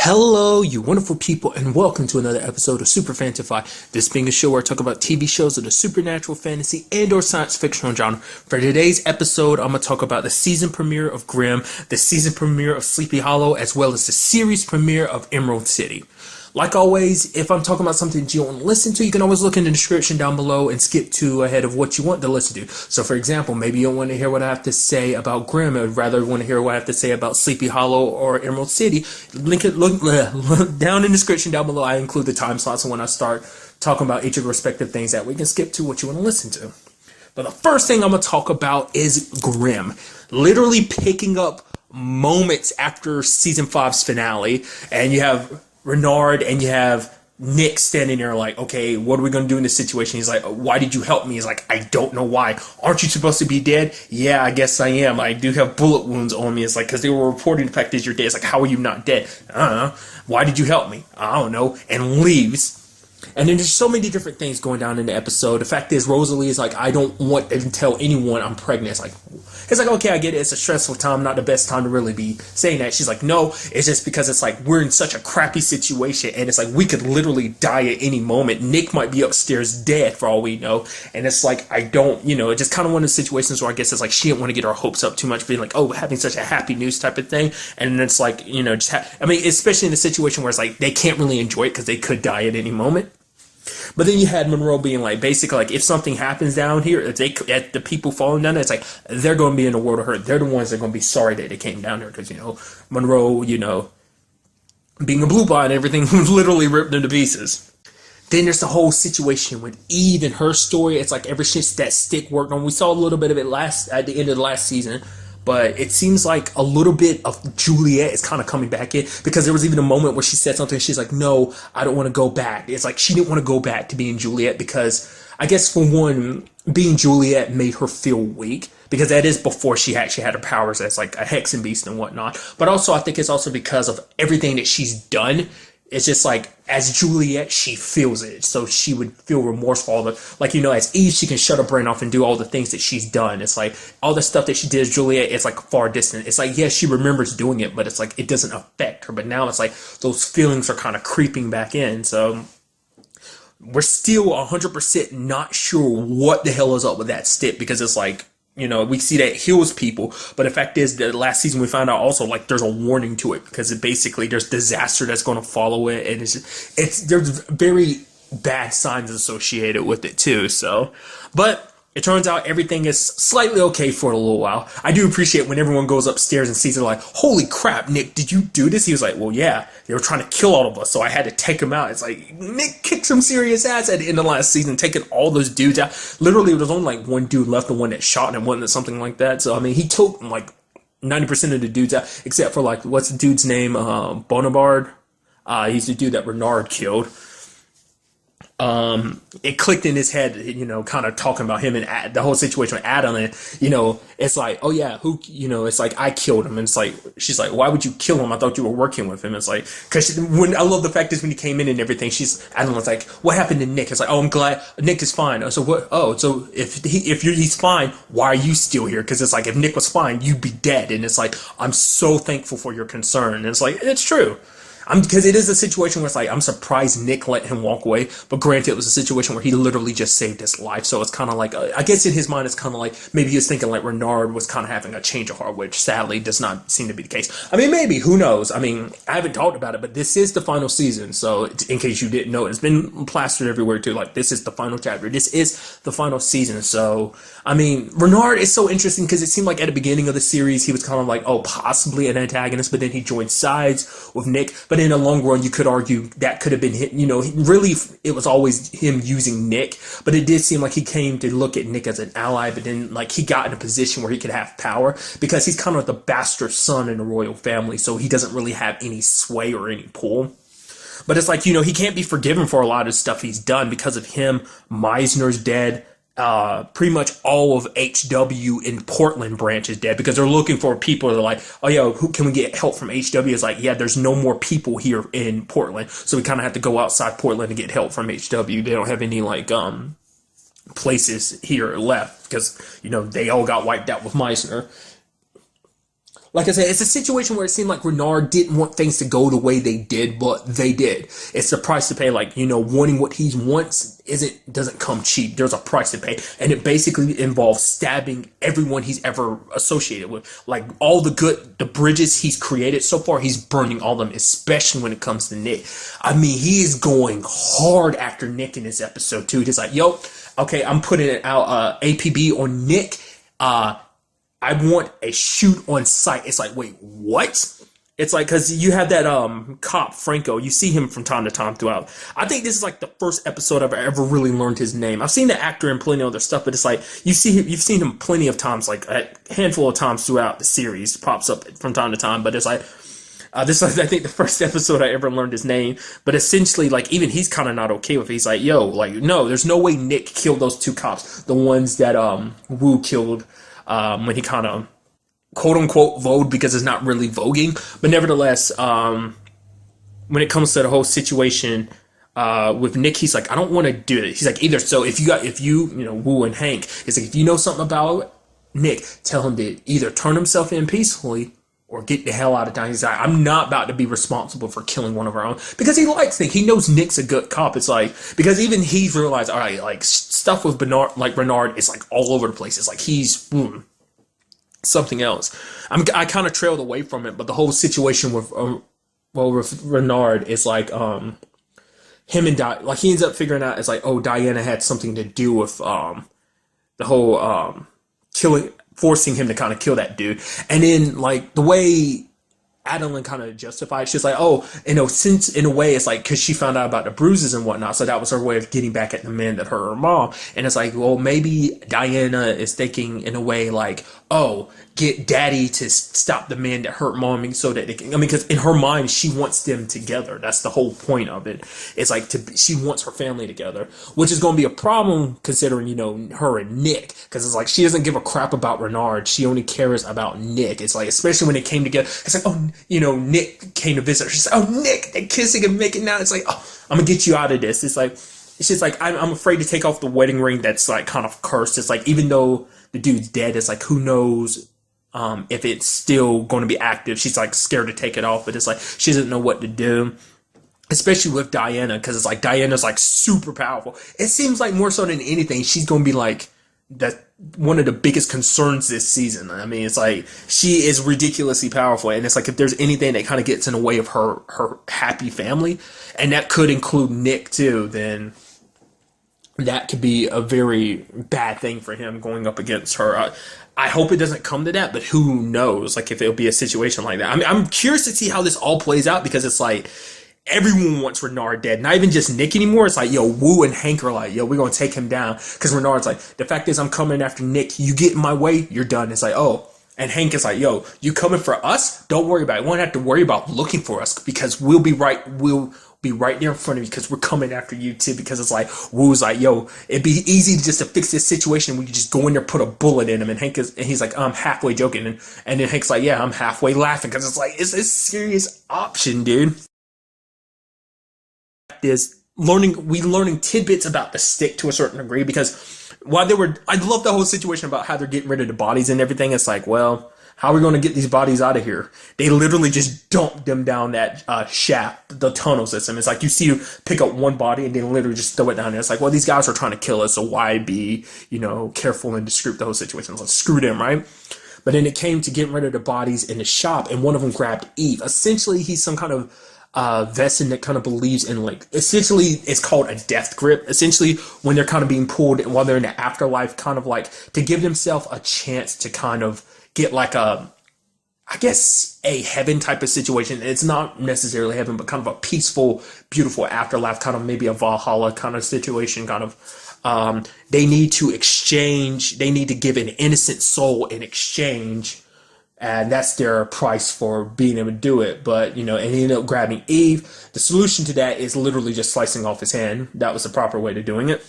Hello, you wonderful people, and welcome to another episode of Super-Fanta-Fi. This being a show where I talk about TV shows of the supernatural, fantasy, and/or science fictional genre. For today's episode, I'm going to talk about the season premiere of Grimm, the season premiere of Sleepy Hollow, as well as the series premiere of Emerald City. Like always, if I'm talking about something that you don't want to listen to, you can always look in the description down below and skip to ahead of what you want to listen to. So, for example, maybe you don't want to hear what I have to say about Grimm, or rather want to hear what I have to say about Sleepy Hollow or Emerald City. Look down in the description down below. I include the time slots and when I start talking about each of the respective things that we can skip to what you want to listen to. But the first thing I'm going to talk about is Grimm. Literally picking up moments after season 5's finale, and you have Renard and you have Nick standing there like, okay, what are we going to do in this situation? He's like, why did you help me? He's like, I don't know why. Aren't you supposed to be dead? Yeah, I guess I am. I do have bullet wounds on me. It's like, because they were reporting the fact that you're dead. It's like, how are you not dead? I don't know. Why did you help me? I don't know. And leaves. And then there's so many different things going down in the episode. The fact is, Rosalie is like, I don't want to tell anyone I'm pregnant. It's like, okay, I get it. It's a stressful time. Not the best time to really be saying that. She's like, no, it's just because it's like, we're in such a crappy situation. And it's like, we could literally die at any moment. Nick might be upstairs dead for all we know. And it's like, I don't, it's just kind of one of the situations where I guess it's like, she didn't want to get her hopes up too much, being like, oh, having such a happy news type of thing. And it's like, especially in a situation where it's like, they can't really enjoy it because they could die at any moment. But then you had Monroe being like, basically, like, if something happens down here, if the people falling down there, it's like, they're going to be in a world of hurt. They're the ones that are going to be sorry that they came down there because, Monroe, being a blue bot and everything, literally ripped them to pieces. Then there's the whole situation with Eve and her story. It's like, ever since that stick worked on, we saw a little bit of it at the end of the last season. But it seems like a little bit of Juliet is kind of coming back in, because there was even a moment where she said something. She's like, no, I don't want to go back. It's like she didn't want to go back to being Juliet because I guess, for one, being Juliet made her feel weak, because that is before she actually had her powers as like a hexen beast and whatnot. But also I think it's also because of everything that she's done. It's just like, as Juliet, she feels it. So she would feel remorseful. But as Eve, she can shut her brain off and do all the things that she's done. It's like, all the stuff that she did as Juliet, it's like far distant. It's like, yes, she remembers doing it, but it's like, it doesn't affect her. But now it's like, those feelings are kind of creeping back in. So we're still 100% not sure what the hell is up with that stick, because it's like, we see that it heals people, but the fact is that last season we found out also, like, there's a warning to it, because basically there's disaster that's going to follow it, and there's very bad signs associated with it too. So, but it turns out everything is slightly okay for a little while. I do appreciate when everyone goes upstairs and sees it, like, holy crap, Nick, did you do this? He was like, well, yeah, they were trying to kill all of us, so I had to take them out. It's like, Nick kicked some serious ass at the end of last season, taking all those dudes out. Literally, there was only like one dude left, the one that shot him, wasn't it, something like that? So, I mean, he took like 90% of the dudes out, except for, like, what's the dude's name? Bonabard. He's the dude that Renard killed. It clicked in his head, kind of talking about him and the whole situation with Adam, and, it's like, oh yeah, it's like, I killed him, and it's like, she's like, why would you kill him? I thought you were working with him. It's like, because when I love the fact is when he came in and everything, Adam was like, what happened to Nick? It's like, oh, I'm glad Nick is fine. So what? Oh, so if he's fine, why are you still here? Because it's like, if Nick was fine, you'd be dead. And it's like, I'm so thankful for your concern. And it's like, it's true. Because it is a situation where it's like, I'm surprised Nick let him walk away, but granted, it was a situation where he literally just saved his life, so it's kind of like, I guess in his mind, it's kind of like, maybe he was thinking like Renard was kind of having a change of heart, which sadly does not seem to be the case. I mean, maybe, who knows? I mean, I haven't talked about it, but this is the final season, so in case you didn't know, it's been plastered everywhere too, like, this is the final chapter, this is the final season. So, I mean, Renard is so interesting, because it seemed like at the beginning of the series, he was kind of like, oh, possibly an antagonist, but then he joined sides with Nick. But in the long run, you could argue that could have been him. Really, it was always him using Nick, but it did seem like he came to look at Nick as an ally, but then, like, he got in a position where he could have power, because he's kind of the bastard son in the royal family, so he doesn't really have any sway or any pull. But it's like, he can't be forgiven for a lot of stuff he's done. Because of him, Meisner's dead. Pretty much all of HW in Portland branch is dead, because they're looking for people that are like, oh yeah, who can we get help from HW? It's like, yeah, there's no more people here in Portland, so we kind of have to go outside Portland to get help from HW. They don't have any like places here left, because they all got wiped out with Meisner. like I said, it's a situation where it seemed like Renard didn't want things to go the way they did, but they did. It's the price to pay. Like, wanting what he wants doesn't come cheap. There's a price to pay, and it basically involves stabbing everyone he's ever associated with. Like the bridges he's created so far, he's burning all of them, especially when it comes to Nick. I mean, he is going hard after Nick in this episode too. He's like, yo, okay, I'm putting it out, APB on Nick. I want a shoot on sight. It's like, wait, what? It's like, because you have that cop, Franco. You see him from time to time throughout. I think this is like the first episode I've ever really learned his name. I've seen the actor in plenty of other stuff, but it's like, you've seen him plenty of times, like a handful of times throughout the series. Pops up from time to time, but it's like, this is, I think, the first episode I ever learned his name. But essentially, like, even he's kind of not okay with it. He's like, yo, like, no, there's no way Nick killed those two cops. The ones that Wu killed when he kind of, quote unquote, vogued, because it's not really voguing. But nevertheless, when it comes to the whole situation with Nick, he's like, I don't want to do it. He's like, either, so if you, Wu and Hank, he's like, if you know something about Nick, tell him to either turn himself in peacefully or get the hell out of town. He's like, I'm not about to be responsible for killing one of our own. Because he likes Nick. He knows Nick's a good cop. It's like, because even he's realized, all right, like, stuff with Renard is like all over the place. It's like he's something else. I kind of trailed away from it, but the whole situation with Renard is like, him and like, he ends up figuring out, it's like, oh, Diana had something to do with the whole forcing him to kind of kill that dude. And then, like, the way Adeline kind of justified, she's like, oh, since in a way it's like, because she found out about the bruises and whatnot, so that was her way of getting back at the men that hurt her mom. And it's like, well, maybe Diana is thinking in a way like, oh, get daddy to stop the men that hurt mommy so that they can, because in her mind, she wants them together. That's the whole point of it. It's like, she wants her family together, which is going to be a problem considering, her and Nick, because it's like, she doesn't give a crap about Renard. She only cares about Nick. It's like, especially when they came together, it's like, oh, Nick came to visit her. She's like, oh, Nick, they're kissing and making out. It's like, oh, I'm gonna get you out of this. It's just like, I'm afraid to take off the wedding ring that's like kind of cursed. It's like, even though the dude's dead, it's like, who knows if it's still going to be active. She's like scared to take it off, but it's like, she doesn't know what to do. Especially with Diana, because it's like, Diana's like super powerful. It seems like more so than anything, she's going to be like, that one of the biggest concerns this season. I mean, it's like, she is ridiculously powerful, and it's like, if there's anything that kind of gets in the way of her happy family, and that could include Nick too, then that could be a very bad thing for him going up against her. I hope it doesn't come to that, but who knows? Like, if it'll be a situation like that. I mean, I'm curious to see how this all plays out, because it's like, everyone wants Renard dead. Not even just Nick anymore. It's like, yo, Wu and Hank are like, yo, we're going to take him down. Because Renard's like, the fact is, I'm coming after Nick. You get in my way, you're done. It's like, oh. And Hank is like, yo, you coming for us? Don't worry about it. We won't have to worry about looking for us, because we'll be right there in front of you, because we're coming after you too. Because it's like, Wu's like, yo, it'd be easy just to fix this situation. We could just go in there, put a bullet in him. And he's like, I'm halfway joking. And then Hank's like, yeah, I'm halfway laughing. Because it's like, it's a serious option, dude. Is learning tidbits about the stick to a certain degree, because I love the whole situation about how they're getting rid of the bodies and everything. It's like, well, how are we going to get these bodies out of here? They literally just dump them down that shaft, the tunnel system. It's like, you see, pick up one body and they literally just throw it down there. It's like, well, these guys are trying to kill us, so why be, careful and discreet the whole situation? Let's screw them, right? But then it came to getting rid of the bodies in the shop, and one of them grabbed Eve. Essentially, he's some kind of Vesson that kind of believes in, like, essentially it's called a death grip. Essentially, when they're kind of being pulled while they're in the afterlife, kind of like to give themselves a chance to kind of get like a heaven type of situation. It's not necessarily heaven, but kind of a peaceful, beautiful afterlife, kind of maybe a Valhalla kind of situation, kind of, they need to give an innocent soul in exchange. And that's their price for being able to do it. But, and he ended up grabbing Eve. The solution to that is literally just slicing off his hand. That was the proper way to doing it.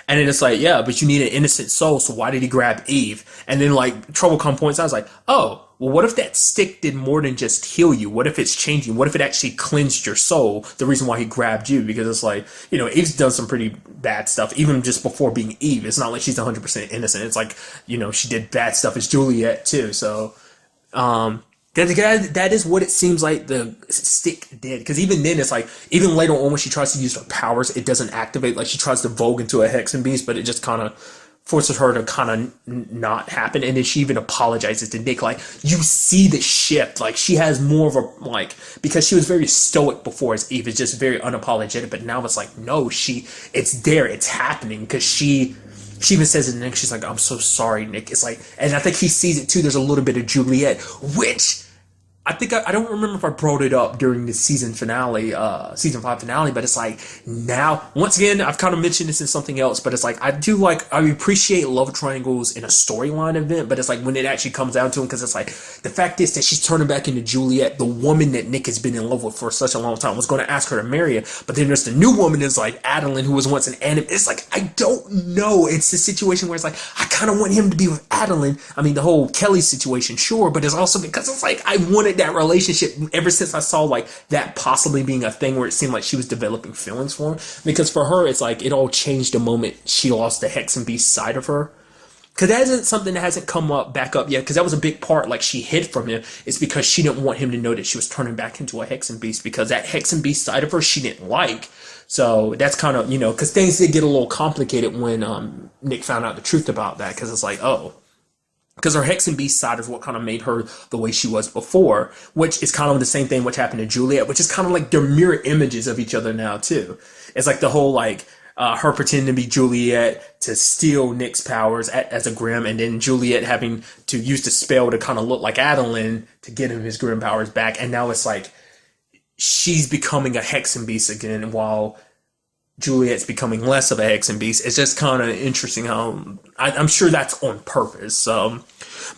And then it's like, yeah, but you need an innocent soul, so why did he grab Eve? And then, like, Troublecom points out, I was like, oh, well, what if that stick did more than just heal you? What if it's changing? What if it actually cleansed your soul? The reason why he grabbed you, because it's like, Eve's done some pretty bad stuff, even just before being Eve. It's not like she's 100% innocent. It's like, she did bad stuff as Juliet, too. So That is what it seems like the stick did. Because even then, it's like, even later on when she tries to use her powers, it doesn't activate. Like, she tries to vogue into a Hexen Beast, but it just kind of forces her to kind of not happen. And then she even apologizes to Nick. Like, you see the shift. Like, she has more of a, like, because she was very stoic before as Eve, it's just very unapologetic. But now it's like, no, it's there, it's happening. Because she even says to Nick, she's like, I'm so sorry, Nick. It's like, and I think he sees it too. There's a little bit of Juliet, which I think I don't remember if I brought it up during the season finale, season 5 finale, but it's like, now, once again, I've kind of mentioned this in something else, but it's like, I appreciate love triangles in a storyline event, but it's like, when it actually comes down to them, because it's like, the fact is that she's turning back into Juliet, the woman that Nick has been in love with for such a long time, was going to ask her to marry her, but then there's the new woman is like, Adeline, who was once an anime. It's like, I don't know. It's a situation where it's like, I kind of want him to be with Adeline. I mean, the whole Kelly situation, sure, but it's also because it's like, I wanted that relationship ever since I saw like that possibly being a thing where it seemed like she was developing feelings for him. Because for her, it's like it all changed the moment she lost the Hexen Beast side of her. Because that isn't something that hasn't come up back up yet. Because that was a big part, like she hid from him. It's because she didn't want him to know that she was turning back into a Hexen Beast. Because that Hexen Beast side of her, she didn't like. So that's kind of, because things did get a little complicated when Nick found out the truth about that. Because it's like, oh. Because her Hexen Beast side is what kind of made her the way she was before, which is kind of the same thing which happened to Juliet, which is kind of like they're mirror images of each other now too. It's like the whole like her pretending to be Juliet to steal Nick's powers as a Grimm, and then Juliet having to use the spell to kind of look like Adeline to get him his Grimm powers back, and now it's like she's becoming a Hexen Beast again while Juliet's becoming less of a Hexen Beast. It's just kind of interesting how I'm sure that's on purpose.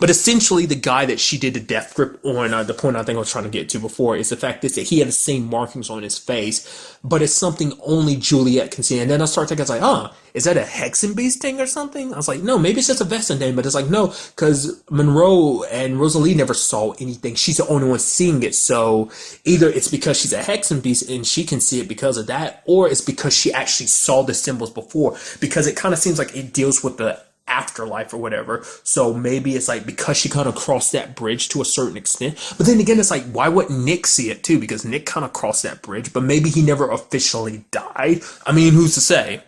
But essentially, the guy that she did the death grip on, the point I think I was trying to get to before, is the fact that he had the same markings on his face, but it's something only Juliet can see. And then I start thinking, it's like, is that a Hexen Beast thing or something? I was like, no, maybe it's just a Vestin thing, but it's like, no, because Monroe and Rosalie never saw anything. She's the only one seeing it. So either it's because she's a Hexen Beast and she can see it because of that, or it's because she actually saw the symbols before, because it kind of seems like it deals with the afterlife or whatever. So maybe it's like because she kind of crossed that bridge to a certain extent. But then again, it's like, why wouldn't Nick see it too? Because Nick kind of crossed that bridge, but maybe he never officially died. I mean, who's to say?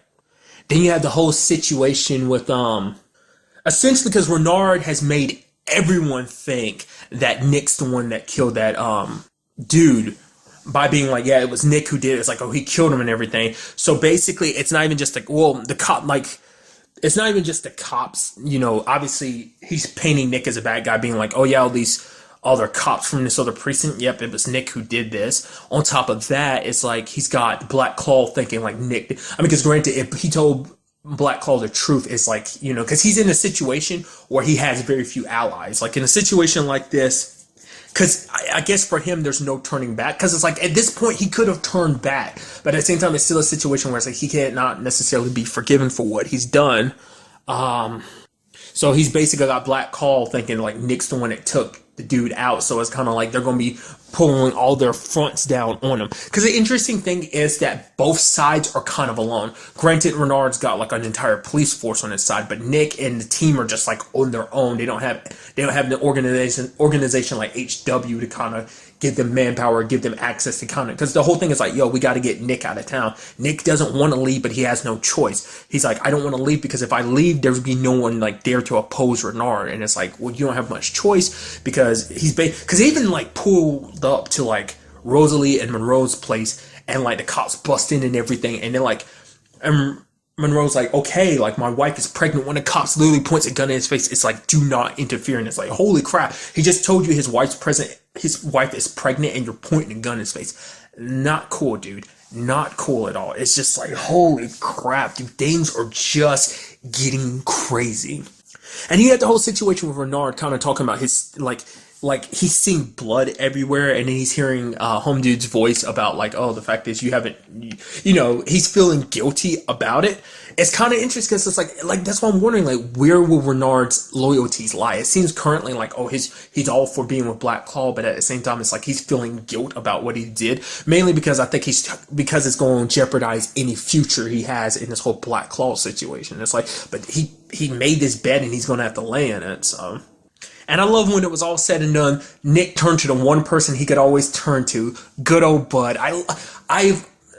Then you have the whole situation with essentially, because Renard has made everyone think that Nick's the one that killed that dude by being like, yeah, it was Nick who did it. It's like, oh, he killed him and everything. So basically, it's not even just like, well, the cop, like, it's not even just the cops, obviously he's painting Nick as a bad guy, being like, oh yeah, all these other cops from this other precinct, yep, it was Nick who did this. On top of that, it's like he's got Black Claw thinking like Nick, because granted, if he told Black Claw the truth, it's like, because he's in a situation where he has very few allies. Like in a situation like this, because I guess for him, there's no turning back. Because it's like, at this point, he could have turned back. But at the same time, it's still a situation where it's like, he can't not necessarily be forgiven for what he's done. So he's basically got Black Claw thinking, like, Nick's the one that took the dude out. So it's kind of like they're going to be pulling all their fronts down on him. Because the interesting thing is that both sides are kind of alone. Granted, Renard's got like an entire police force on his side, but Nick and the team are just like on their own. They don't have the organization like HW to kind of give them manpower, give them access to kind of, because the whole thing is like, yo, we got to get Nick out of town. Nick doesn't want to leave, but he has no choice. He's like, I don't want to leave because if I leave, there would be no one like there to oppose Renard. And it's like, well, you don't have much choice because because they even like pulled up to like Rosalie and Monroe's place and like the cops bust in and everything. And then like, Monroe's like, okay, like my wife is pregnant. When the cops literally points a gun in his face, it's like, do not interfere. And it's like, holy crap, he just told you his wife is pregnant and you're pointing a gun in his face. Not cool, dude. Not cool at all. It's just like, holy crap, dude, things are just getting crazy. And he had the whole situation with Renard kind of talking about his like he's seeing blood everywhere, and then he's hearing Home Dude's voice about like, oh, the fact is you haven't, he's feeling guilty about it. It's kind of interesting because it's like that's why I'm wondering, like, where will Renard's loyalties lie? It seems currently like, oh, he's all for being with Black Claw, but at the same time, it's like he's feeling guilt about what he did, mainly because I think because it's going to jeopardize any future he has in this whole Black Claw situation. It's like, but he made this bet and he's going to have to lay in it, so. And I love when it was all said and done, Nick turned to the one person he could always turn to, good old Bud.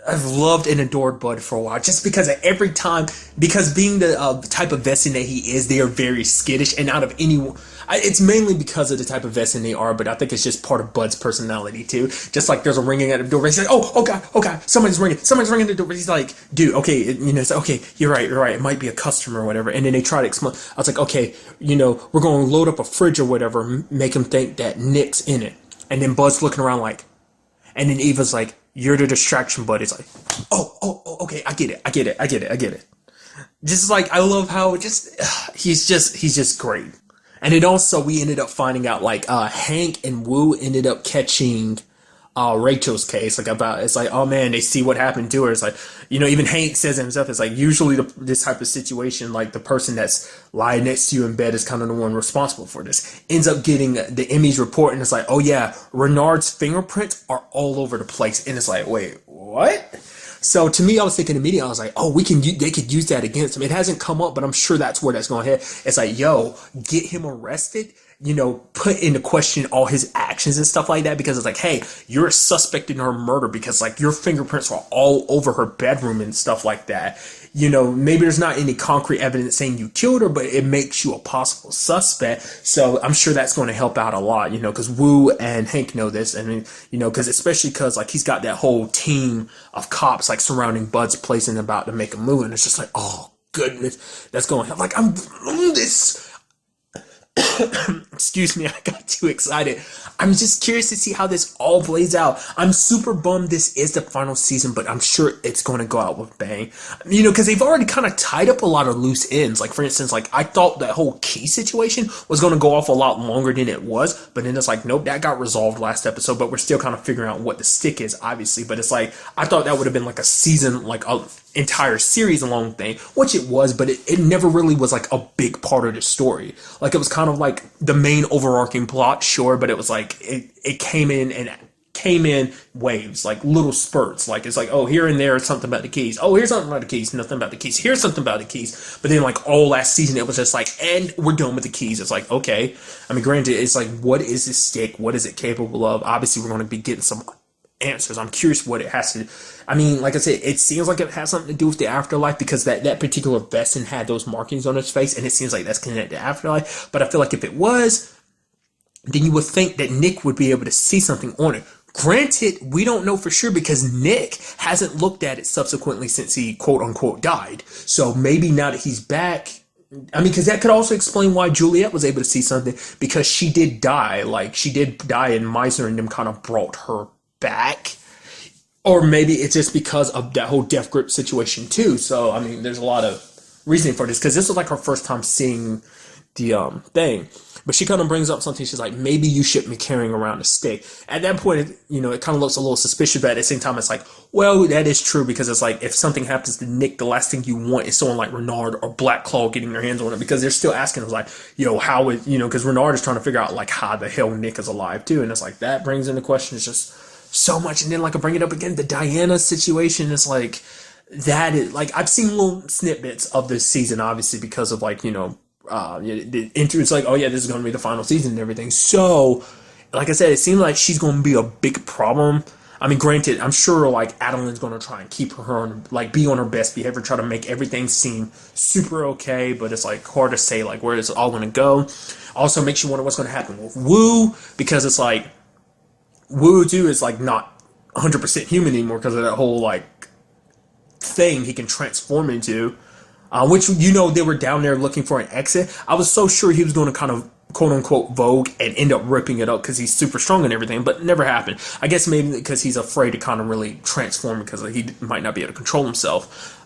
I've loved and adored Bud for a while, just because at every time, because being the type of vesting that he is, they are very skittish, and out of anyone, it's mainly because of the type of vesting they are, but I think it's just part of Bud's personality too. Just like there's a ringing at the door, he's like, oh God, somebody's ringing the door. He's like, dude, okay, it's like, okay, you're right, it might be a customer or whatever. And then they try to explain. I was like, okay, we're going to load up a fridge or whatever, make him think that Nick's in it. And then Bud's looking around like, and then Eva's like, you're the distraction, Bud. It's like, okay, I get it. Just like, I love how he's just great. And it also, we ended up finding out like, Hank and Wu ended up catching, Rachel's case, like about, it's like, oh man, they see what happened to her. It's like, even Hank says himself, it's like, usually this type of situation, like the person that's lying next to you in bed is kind of the one responsible for this, ends up getting the Emmy's report, and it's like, oh yeah, Renard's fingerprints are all over the place. And it's like, wait, what? So to me, I was thinking immediately, I was like, oh, they could use that against him. It hasn't come up, but I'm sure that's where that's going to hit. It's like, yo, get him arrested, put into question all his actions and stuff like that, because it's like, hey, you're a suspect in her murder because like your fingerprints are all over her bedroom and stuff like that. Maybe there's not any concrete evidence saying you killed her, but it makes you a possible suspect. So I'm sure that's going to help out a lot, because Wu and Hank know this. And, especially because like he's got that whole team of cops like surrounding Bud's place and about to make a move. And it's just like, oh goodness, that's going to help. Like, I'm this. Excuse me, I got too excited. I'm just curious to see how this all plays out. I'm super bummed this is the final season, but I'm sure it's going to go out with bang. Because they've already kind of tied up a lot of loose ends. Like, for instance, like I thought that whole key situation was going to go off a lot longer than it was, but then it's like, nope, that got resolved last episode, but we're still kind of figuring out what the stick is, obviously. But it's like, I thought that would have been like a season, like a entire series long thing, which it was, but it never really was like a big part of the story. Like, it was kind of like the main overarching plot, sure, but it was like it came in waves, like little spurts. Like, it's like, oh, here and there something about the keys, oh, here's something about the keys, nothing about the keys, here's something about the keys. But then like all last season it was just like, and we're done with the keys. It's like, okay, I mean, granted, it's like, what is this stick, what is it capable of? Obviously we're going to be getting some answers. I'm curious what it has to, I mean, like I said, it seems like it has something to do with the afterlife, because that particular vesting had those markings on his face, and it seems like that's connected to afterlife. But I feel like if it was, then you would think that Nick would be able to see something on it. Granted, we don't know for sure, because Nick hasn't looked at it subsequently since he quote unquote died. So maybe now that he's back, I mean, because that could also explain why Juliet was able to see something, because she did die. Like, she did die, and Meisner and them kind of brought her back. Or maybe it's just because of that whole death grip situation too. So I mean, there's a lot of reasoning for this, because this was like her first time seeing the thing. But she kind of brings up something. She's like, maybe you shouldn't be carrying around a stick. At that point, it kind of looks a little suspicious, but at the same time, it's like, well, that is true, because it's like, if something happens to Nick, the last thing you want is someone like Renard or Black Claw getting their hands on it, because they're still asking him like, how is, because Renard is trying to figure out like how the hell Nick is alive too. And it's like, that brings into question, it's just so much. And then like I bring it up again, the Diana situation is like, that is like, I've seen little snippets of this season, obviously, because of like, the intro. It's like, oh yeah, this is going to be the final season and everything. So like I said, it seems like she's going to be a big problem. I mean, granted, I'm sure like Adeline's going to try and keep her on, like, be on her best behavior, try to make everything seem super okay, but it's like hard to say like where it's all going to go. Also makes you wonder what's going to happen with Wu, because it's like Wu too is like not 100% human anymore, because of that whole like thing he can transform into, which they were down there looking for an exit. I was so sure he was going to kind of quote unquote vogue and end up ripping it up because he's super strong and everything, but it never happened. I guess maybe because he's afraid to kind of really transform, because he might not be able to control himself.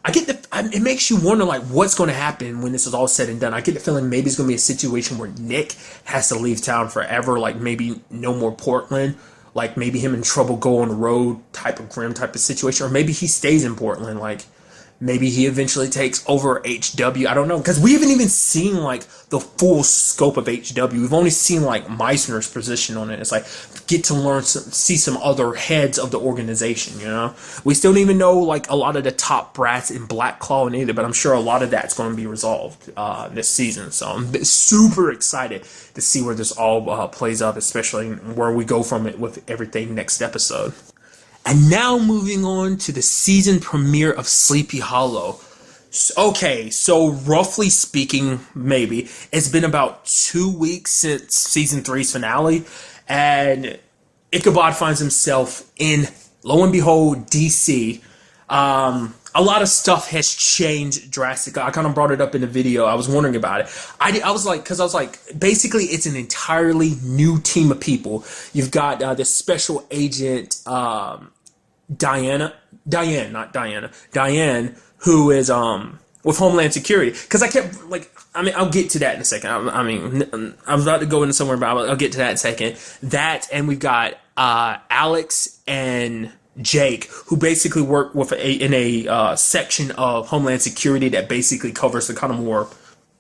It makes you wonder like what's going to happen when this is all said and done. I get the feeling maybe it's going to be a situation where Nick has to leave town forever, like maybe no more Portland, like maybe him in trouble, go on the road type of Grimm type of situation, or maybe he stays in Portland. Like, maybe he eventually takes over HW. I don't know, because we haven't even seen like the full scope of HW. We've only seen like Meissner's position on it. It's like get to see some other heads of the organization. We still don't even know like a lot of the top brats in Black Claw and either, but I'm sure a lot of that's going to be resolved this season. So I'm super excited to see where this all plays up, especially where we go from it with everything next episode. And now moving on to the season premiere of Sleepy Hollow. Okay, so roughly speaking, maybe, it's been about 2 weeks since season 3's finale, and Ichabod finds himself in, lo and behold, DC. A lot of stuff has changed drastically. I kind of brought it up in the video. I was wondering about it. I was like, basically it's an entirely new team of people. You've got this special agent, Diane, who is with Homeland Security. Because I kept I'll get to that in a second. I'm about to go into somewhere, but I'll get to that in a second. That, and we've got Alex and Jake, who basically work in a section of Homeland Security that basically covers the kind of more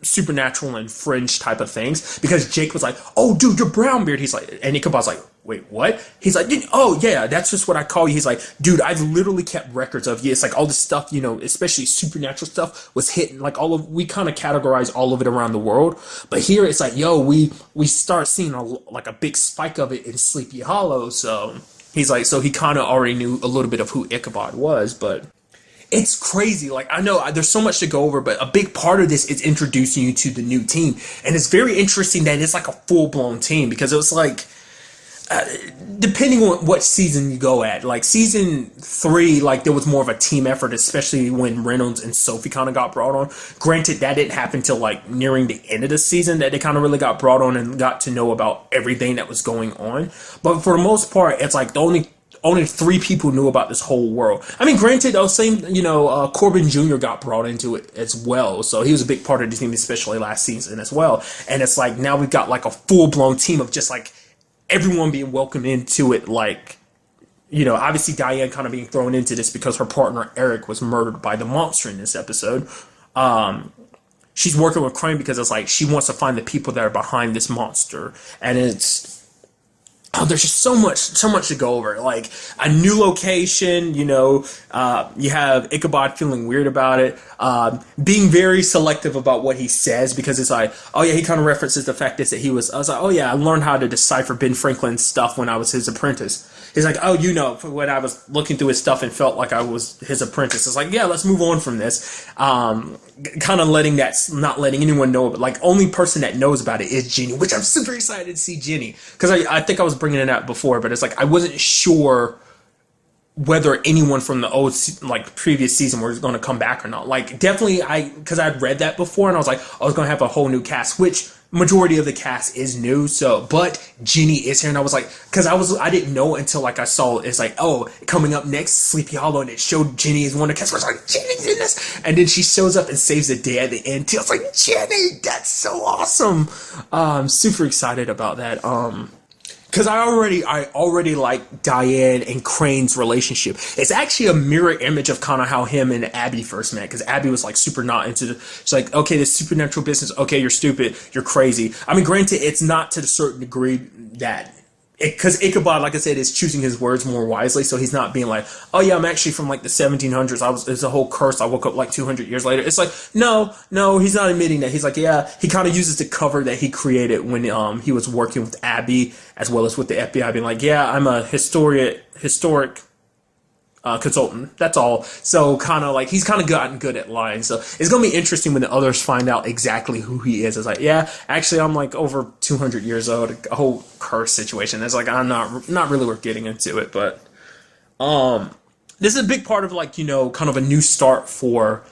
supernatural and fringe type of things. Because Jake was like, "Oh, dude, you're Brownbeard." He's like, and Ichabod's like, "Wait, what?" He's like, "Oh, yeah, that's just what I call you." He's like, "Dude, I've literally kept records of you." It's like all this stuff, especially supernatural stuff, was hitting like we kind of categorize all of it around the world. But here it's like, yo, we start seeing a big spike of it in Sleepy Hollow. So he's like, so he kind of already knew a little bit of who Ichabod was, but it's crazy. Like, I know there's so much to go over, but a big part of this is introducing you to the new team. And it's very interesting that it's like a full-blown team, because it was like, depending on what season you go at, like season 3, like there was more of a team effort, especially when Reynolds and Sophie kind of got brought on. Granted, that didn't happen till like nearing the end of the season that they kind of really got brought on and got to know about everything that was going on. But for the most part, it's like the only 3 people knew about this whole world. I mean, granted, Corbin Jr. got brought into it as well, so he was a big part of the team, especially last season as well. And it's like now we've got like a full-blown team of just like everyone being welcomed into it. Like, obviously Diane kind of being thrown into this because her partner Eric was murdered by the monster in this episode. She's working with crime because it's like she wants to find the people that are behind this monster, and there's just so much to go over. Like a new location, you have Ichabod feeling weird about it, being very selective about what he says, because it's like, oh yeah, he kind of references the fact that I was like, oh yeah, I learned how to decipher Ben Franklin's stuff when I was his apprentice. He's like, oh, when I was looking through his stuff and felt like I was his apprentice. It's like, yeah, let's move on from this. Kind of not letting anyone know, but like only person that knows about it is Jenny, which I'm super excited to see Jenny, because I think I was bringing it up before, but it's like I wasn't sure whether anyone from the old previous season was going to come back or not. Like definitely, because I'd read that before and I was like, I was going to have a whole new cast, which majority of the cast is new. So, but Jenny is here, and I was like, because I didn't know until like I saw it's like, oh, coming up next, Sleepy Hollow, and it showed Jenny as one of the cast. I was like, Jenny's in this, and then she shows up and saves the day at the end too. I was like, Jenny, that's so awesome. I'm super excited about that. Because I already like Diane and Crane's relationship. It's actually a mirror image of kind of how him and Abby first met. Because Abby was like super not into she's like, okay, this supernatural business. Okay, you're stupid. You're crazy. I mean, granted, it's not to the certain degree that because Ichabod, like I said, is choosing his words more wisely, so he's not being like, oh yeah, I'm actually from like the 1700s. It's a whole curse. I woke up like 200 years later. It's like, no, he's not admitting that. He's like, yeah, he kind of uses the cover that he created when he was working with Abby as well as with the FBI, being like, yeah, I'm a historic consultant. That's all. So kind of like he's kind of gotten good at lying. So it's gonna be interesting when the others find out exactly who he is. It's like, yeah, actually, I'm like over 200 years old. A whole curse situation. It's like I'm not really worth getting into it, but this is a big part of like kind of a new start for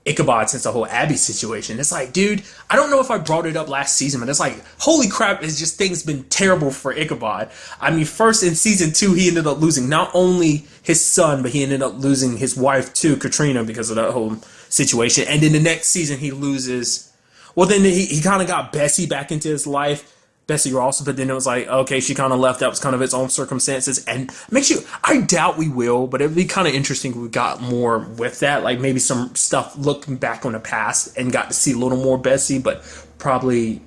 Ichabod since the whole Abby situation. It's like, dude, I don't know if I brought it up last season, but it's like, holy crap, it's just things been terrible for Ichabod. I mean, first in season 2, he ended up losing not only his son, but he ended up losing his wife too, Katrina, because of that whole situation. And then the next season he loses, well then he kind of got Bessie back into his life. Bessie Ross, but then it was like, okay, she kind of left. That was kind of its own circumstances, and makes you. I doubt we will, but it'd be kind of interesting if we got more with that, like maybe some stuff looking back on the past and got to see a little more Bessie, but probably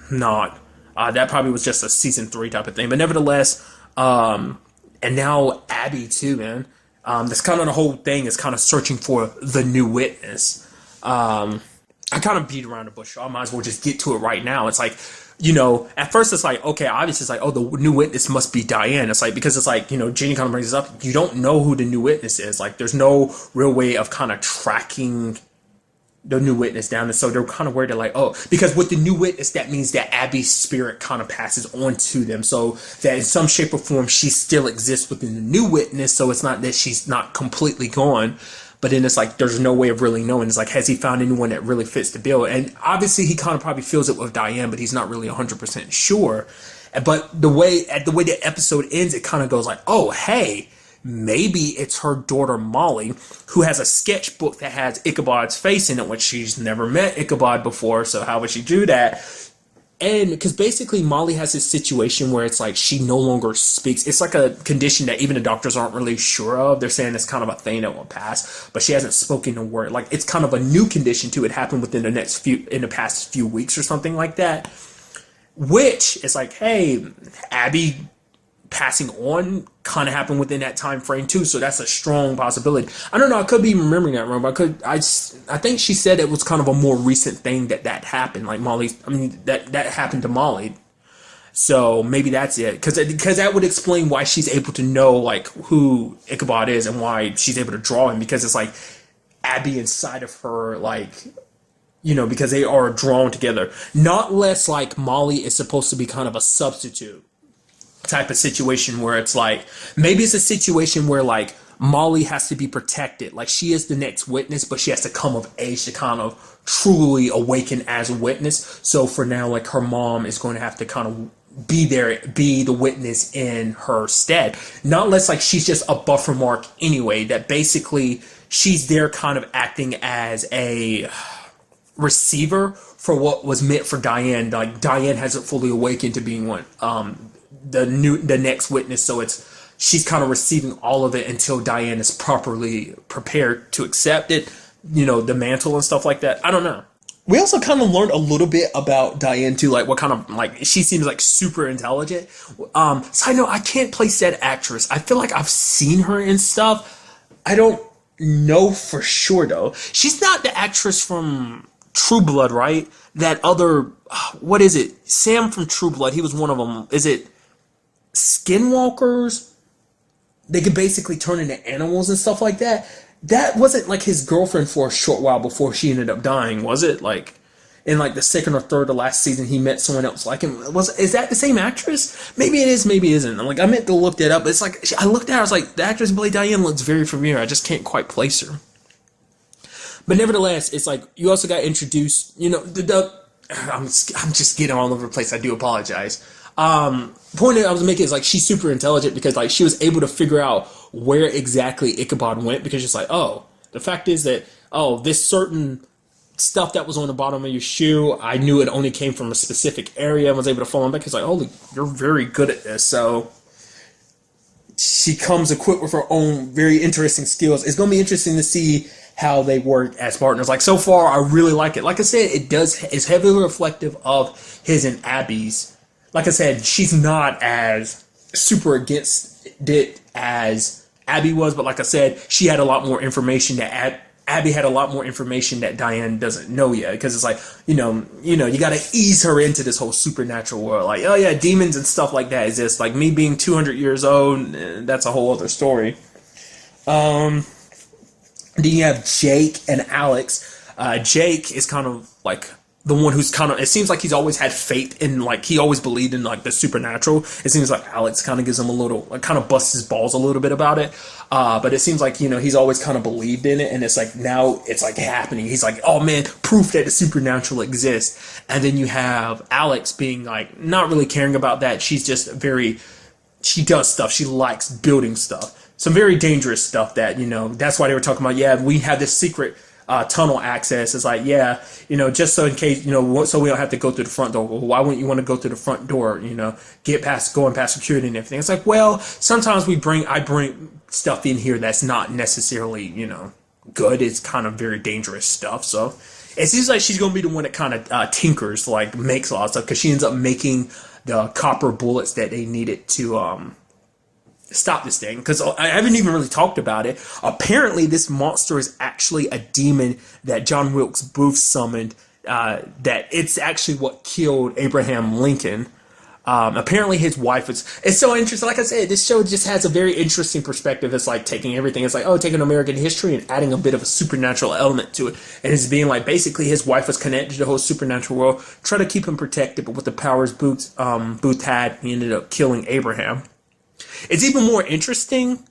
not. That probably was just a season 3 type of thing, but nevertheless, and now Abby too, man. That's kind of the whole thing is kind of searching for the new witness. I kind of beat around the bush. So I might as well just get to it right now. It's like, at first it's like, okay, obviously it's like, oh, the new witness must be Diane. It's like, because it's like, Jenny kind of brings this up. You don't know who the new witness is. Like, there's no real way of kind of tracking the new witness down. And so they're kind of worried. They're like, oh, because with the new witness, that means that Abby's spirit kind of passes on to them. So that in some shape or form, she still exists within the new witness. So it's not that she's not completely gone. But then it's like, there's no way of really knowing. It's like, has he found anyone that really fits the bill? And obviously he kind of probably feels it with Diane, but he's not really 100% sure. But the way the episode ends, it kind of goes like, oh, hey, maybe it's her daughter Molly, who has a sketchbook that has Ichabod's face in it, which she's never met Ichabod before. So how would she do that? And because basically Molly has this situation where it's like she no longer speaks. It's like a condition that even the doctors aren't really sure of. They're saying it's kind of a thing that will pass, but she hasn't spoken a word. Like, it's kind of a new condition too. It happened within the past few weeks or something like that. Which is like, hey, Abby passing on kind of happened within that time frame too, so that's a strong possibility. I don't know, I could be remembering that wrong, but I think she said it was kind of a more recent thing that happened, like that happened to Molly. So maybe that's it, because that would explain why she's able to know like who Ichabod is and why she's able to draw him, because it's like Abby inside of her, like, because they are drawn together. Not less like Molly is supposed to be kind of a substitute type of situation where it's like, maybe it's a situation where like Molly has to be protected, like she is the next witness, but she has to come of age to kind of truly awaken as a witness. So for now, like, her mom is going to have to kind of be the witness in her stead. Not less like she's just a buffer mark anyway, that basically she's there kind of acting as a receiver for what was meant for Diane. Like, Diane hasn't fully awakened to being the next witness, so she's kind of receiving all of it until Diane is properly prepared to accept it, the mantle and stuff like that. I don't know. We also kind of learned a little bit about Diane too, like what kind of, like, she seems like super intelligent. Side note, I can't place that actress. I feel like I've seen her in stuff. I don't know for sure though. She's not the actress from True Blood, right? That other, what is it? Sam from True Blood, he was one of them. Is it skinwalkers? They could basically turn into animals and stuff like that. That wasn't like his girlfriend for a short while before she ended up dying, was it? Like, in like the second or third of last season, he met someone else like him. Is that the same actress? Maybe it is, maybe it isn't. I'm like, I meant to look that up. It's like, I looked at her, I was like, the actress who played Diane looks very familiar. I just can't quite place her. But nevertheless, it's like, you also got introduced, I'm just getting all over the place. I do apologize. Point that I was making is like, she's super intelligent because like she was able to figure out where exactly Ichabod went, because it's like, oh, the fact is that, oh, this certain stuff that was on the bottom of your shoe, I knew it only came from a specific area and was able to follow back. It's like, holy, you're very good at this. So she comes equipped with her own very interesting skills. It's going to be interesting to see how they work as partners. Like, so far, I really like it. Like I said, it's heavily reflective of his and Abby's. Like I said, she's not as super against it as Abby was, but like I said, she had a lot more information that Abby had a lot more information that Diane doesn't know yet, because it's like, you got to ease her into this whole supernatural world. Like, oh yeah, demons and stuff like that exist. Like, me being 200 years old, that's a whole other story. Then you have Jake and Alex. Jake is kind of like the one who's kind of, it seems like he's always had faith in, like, he always believed in, like, the supernatural. It seems like Alex kind of gives him a little, like, kind of busts his balls a little bit about it. But it seems like, he's always kind of believed in it. And it's like, now it's like happening. He's like, oh man, proof that the supernatural exists. And then you have Alex being like, not really caring about that. She's just she does stuff. She likes building stuff. Some very dangerous stuff that, that's why they were talking about, yeah, we have this secret tunnel access. It's like, yeah, just so in case, so we don't have to go through the front door. Well, why wouldn't you want to go through the front door? Going past security and everything. It's like, well, sometimes I bring stuff in here that's not necessarily, good. It's kind of very dangerous stuff. So it seems like she's going to be the one that kind of tinkers, like makes a lot of stuff, because she ends up making the copper bullets that they needed to stop this thing. Because I haven't even really talked about it. Apparently, this monster is actually a demon that John Wilkes Booth summoned. That it's actually what killed Abraham Lincoln. Apparently his wife was. It's so interesting. Like I said, this show just has a very interesting perspective. It's like taking everything. It's like, taking American history and adding a bit of a supernatural element to it. And it's being like, basically his wife was connected to the whole supernatural world, try to keep him protected, but with the powers Booth had, he ended up killing Abraham. It's even more interesting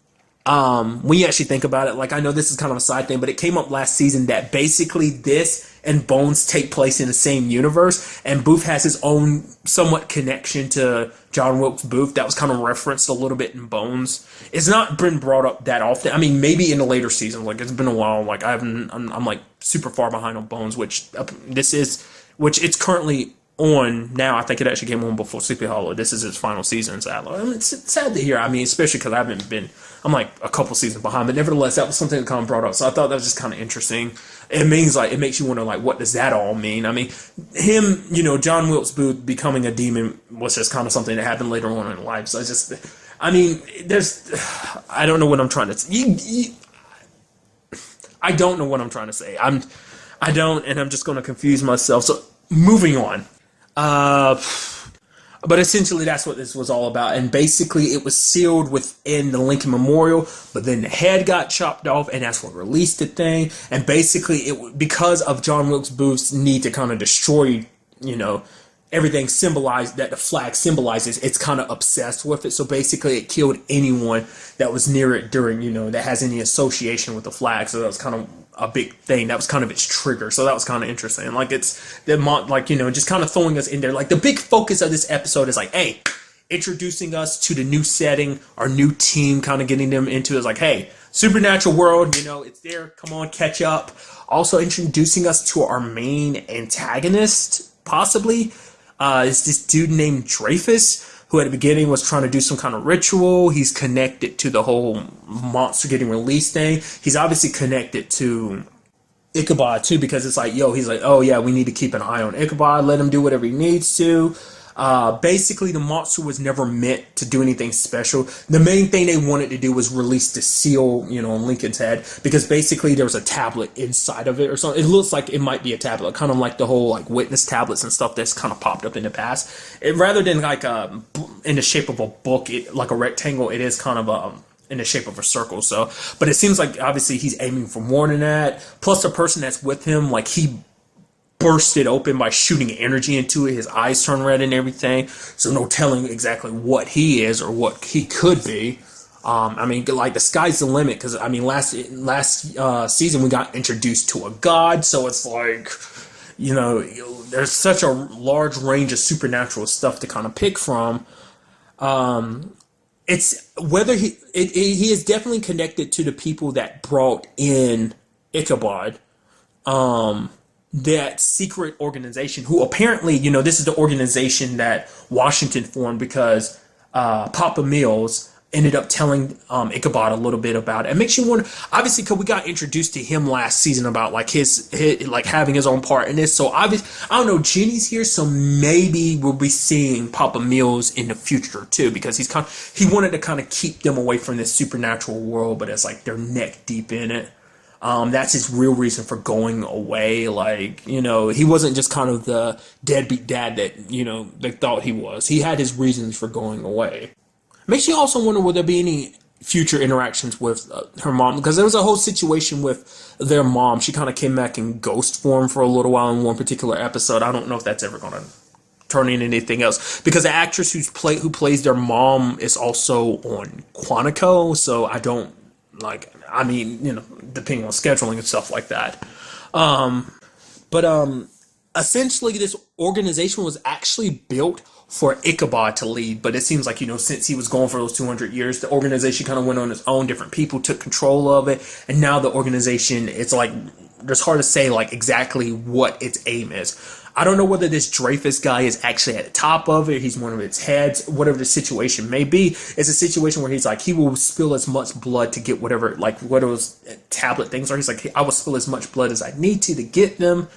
when you actually think about it. Like, I know this is kind of a side thing, but it came up last season that basically this and Bones take place in the same universe, and Booth has his own somewhat connection to John Wilkes Booth that was kind of referenced a little bit in Bones. It's not been brought up that often. I mean, maybe in the later seasons. Like, it's been a while. Like, I'm like super far behind on Bones, which it's currently on now. I think it actually came on before Sleepy Hollow. This is its final season, sadly. I mean, it's sad to hear. I mean, especially because I'm like a couple seasons behind, but nevertheless, that was something that kind of brought up. So I thought that was just kind of interesting. It makes you wonder, like, what does that all mean? I mean, him, John Wilkes Booth becoming a demon was just kind of something that happened later on in life. So I don't know what I'm trying to say. I don't know what I'm trying to say. And I'm just going to confuse myself. So moving on. But essentially that's what this was all about. And basically it was sealed within the Lincoln Memorial, but then the head got chopped off, and that's what released the thing. And basically because of John Wilkes Booth's need to kind of destroy, everything symbolized that the flag symbolizes, it's kind of obsessed with it. So basically it killed anyone that was near it during, that has any association with the flag. So that was kind of a big thing. That was kind of its trigger. So that was kind of interesting. Like, just kind of throwing us in there. Like, the big focus of this episode is like, hey, introducing us to the new setting, our new team, kind of getting them into it. It's like, hey, supernatural world, it's there. Come on, catch up. Also introducing us to our main antagonist, possibly. It's this dude named Dreyfus, who at the beginning was trying to do some kind of ritual. He's connected to the whole monster getting released thing. He's obviously connected to Ichabod too, because it's like, he's like, oh yeah, we need to keep an eye on Ichabod, let him do whatever he needs to. Basically, the monster was never meant to do anything special. The main thing they wanted to do was release the seal, on Lincoln's head, because basically there was a tablet inside of it or something. It looks like it might be a tablet, kind of like the whole like witness tablets and stuff that's kind of popped up in the past. Rather than like in the shape of a book, like a rectangle, it is kind of in the shape of a circle. So, but it seems like obviously he's aiming for more than that. Plus, the person that's with him, like, he burst it open by shooting energy into it. His eyes turn red and everything. So no telling exactly what he is or what he could be. I mean, like, the sky's the limit, because I mean, last season we got introduced to a god. So it's like, there's such a large range of supernatural stuff to kind of pick from. It's whether he is definitely connected to the people that brought in Ichabod. That secret organization, who apparently, this is the organization that Washington formed because Papa Mills ended up telling Ichabod a little bit about it. It makes you wonder, obviously, because we got introduced to him last season about like his like having his own part in this. So obviously, I don't know, Jenny's here, so maybe we'll be seeing Papa Mills in the future too, because he wanted to kind of keep them away from this supernatural world, but it's like they're neck deep in it. That's his real reason for going away. Like, he wasn't just kind of the deadbeat dad that, they thought he was. He had his reasons for going away. Makes you also wonder, will there be any future interactions with her mom? Because there was a whole situation with their mom. She kind of came back in ghost form for a little while in one particular episode. I don't know if that's ever going to turn into anything else. Because the actress who plays their mom is also on Quantico. So I don't, depending on scheduling and stuff like that. But essentially this organization was actually built for Ichabod to lead, but it seems like, since he was gone for those 200 years, the organization kind of went on its own. Different people took control of it, and now the organization, it's like, it's hard to say like exactly what its aim is. I don't know whether this Dreyfus guy is actually at the top of it. He's one of its heads, whatever the situation may be. It's a situation where he's like, he will spill as much blood to get whatever, like what those tablet things are. He's like, I will spill as much blood as I need to get them.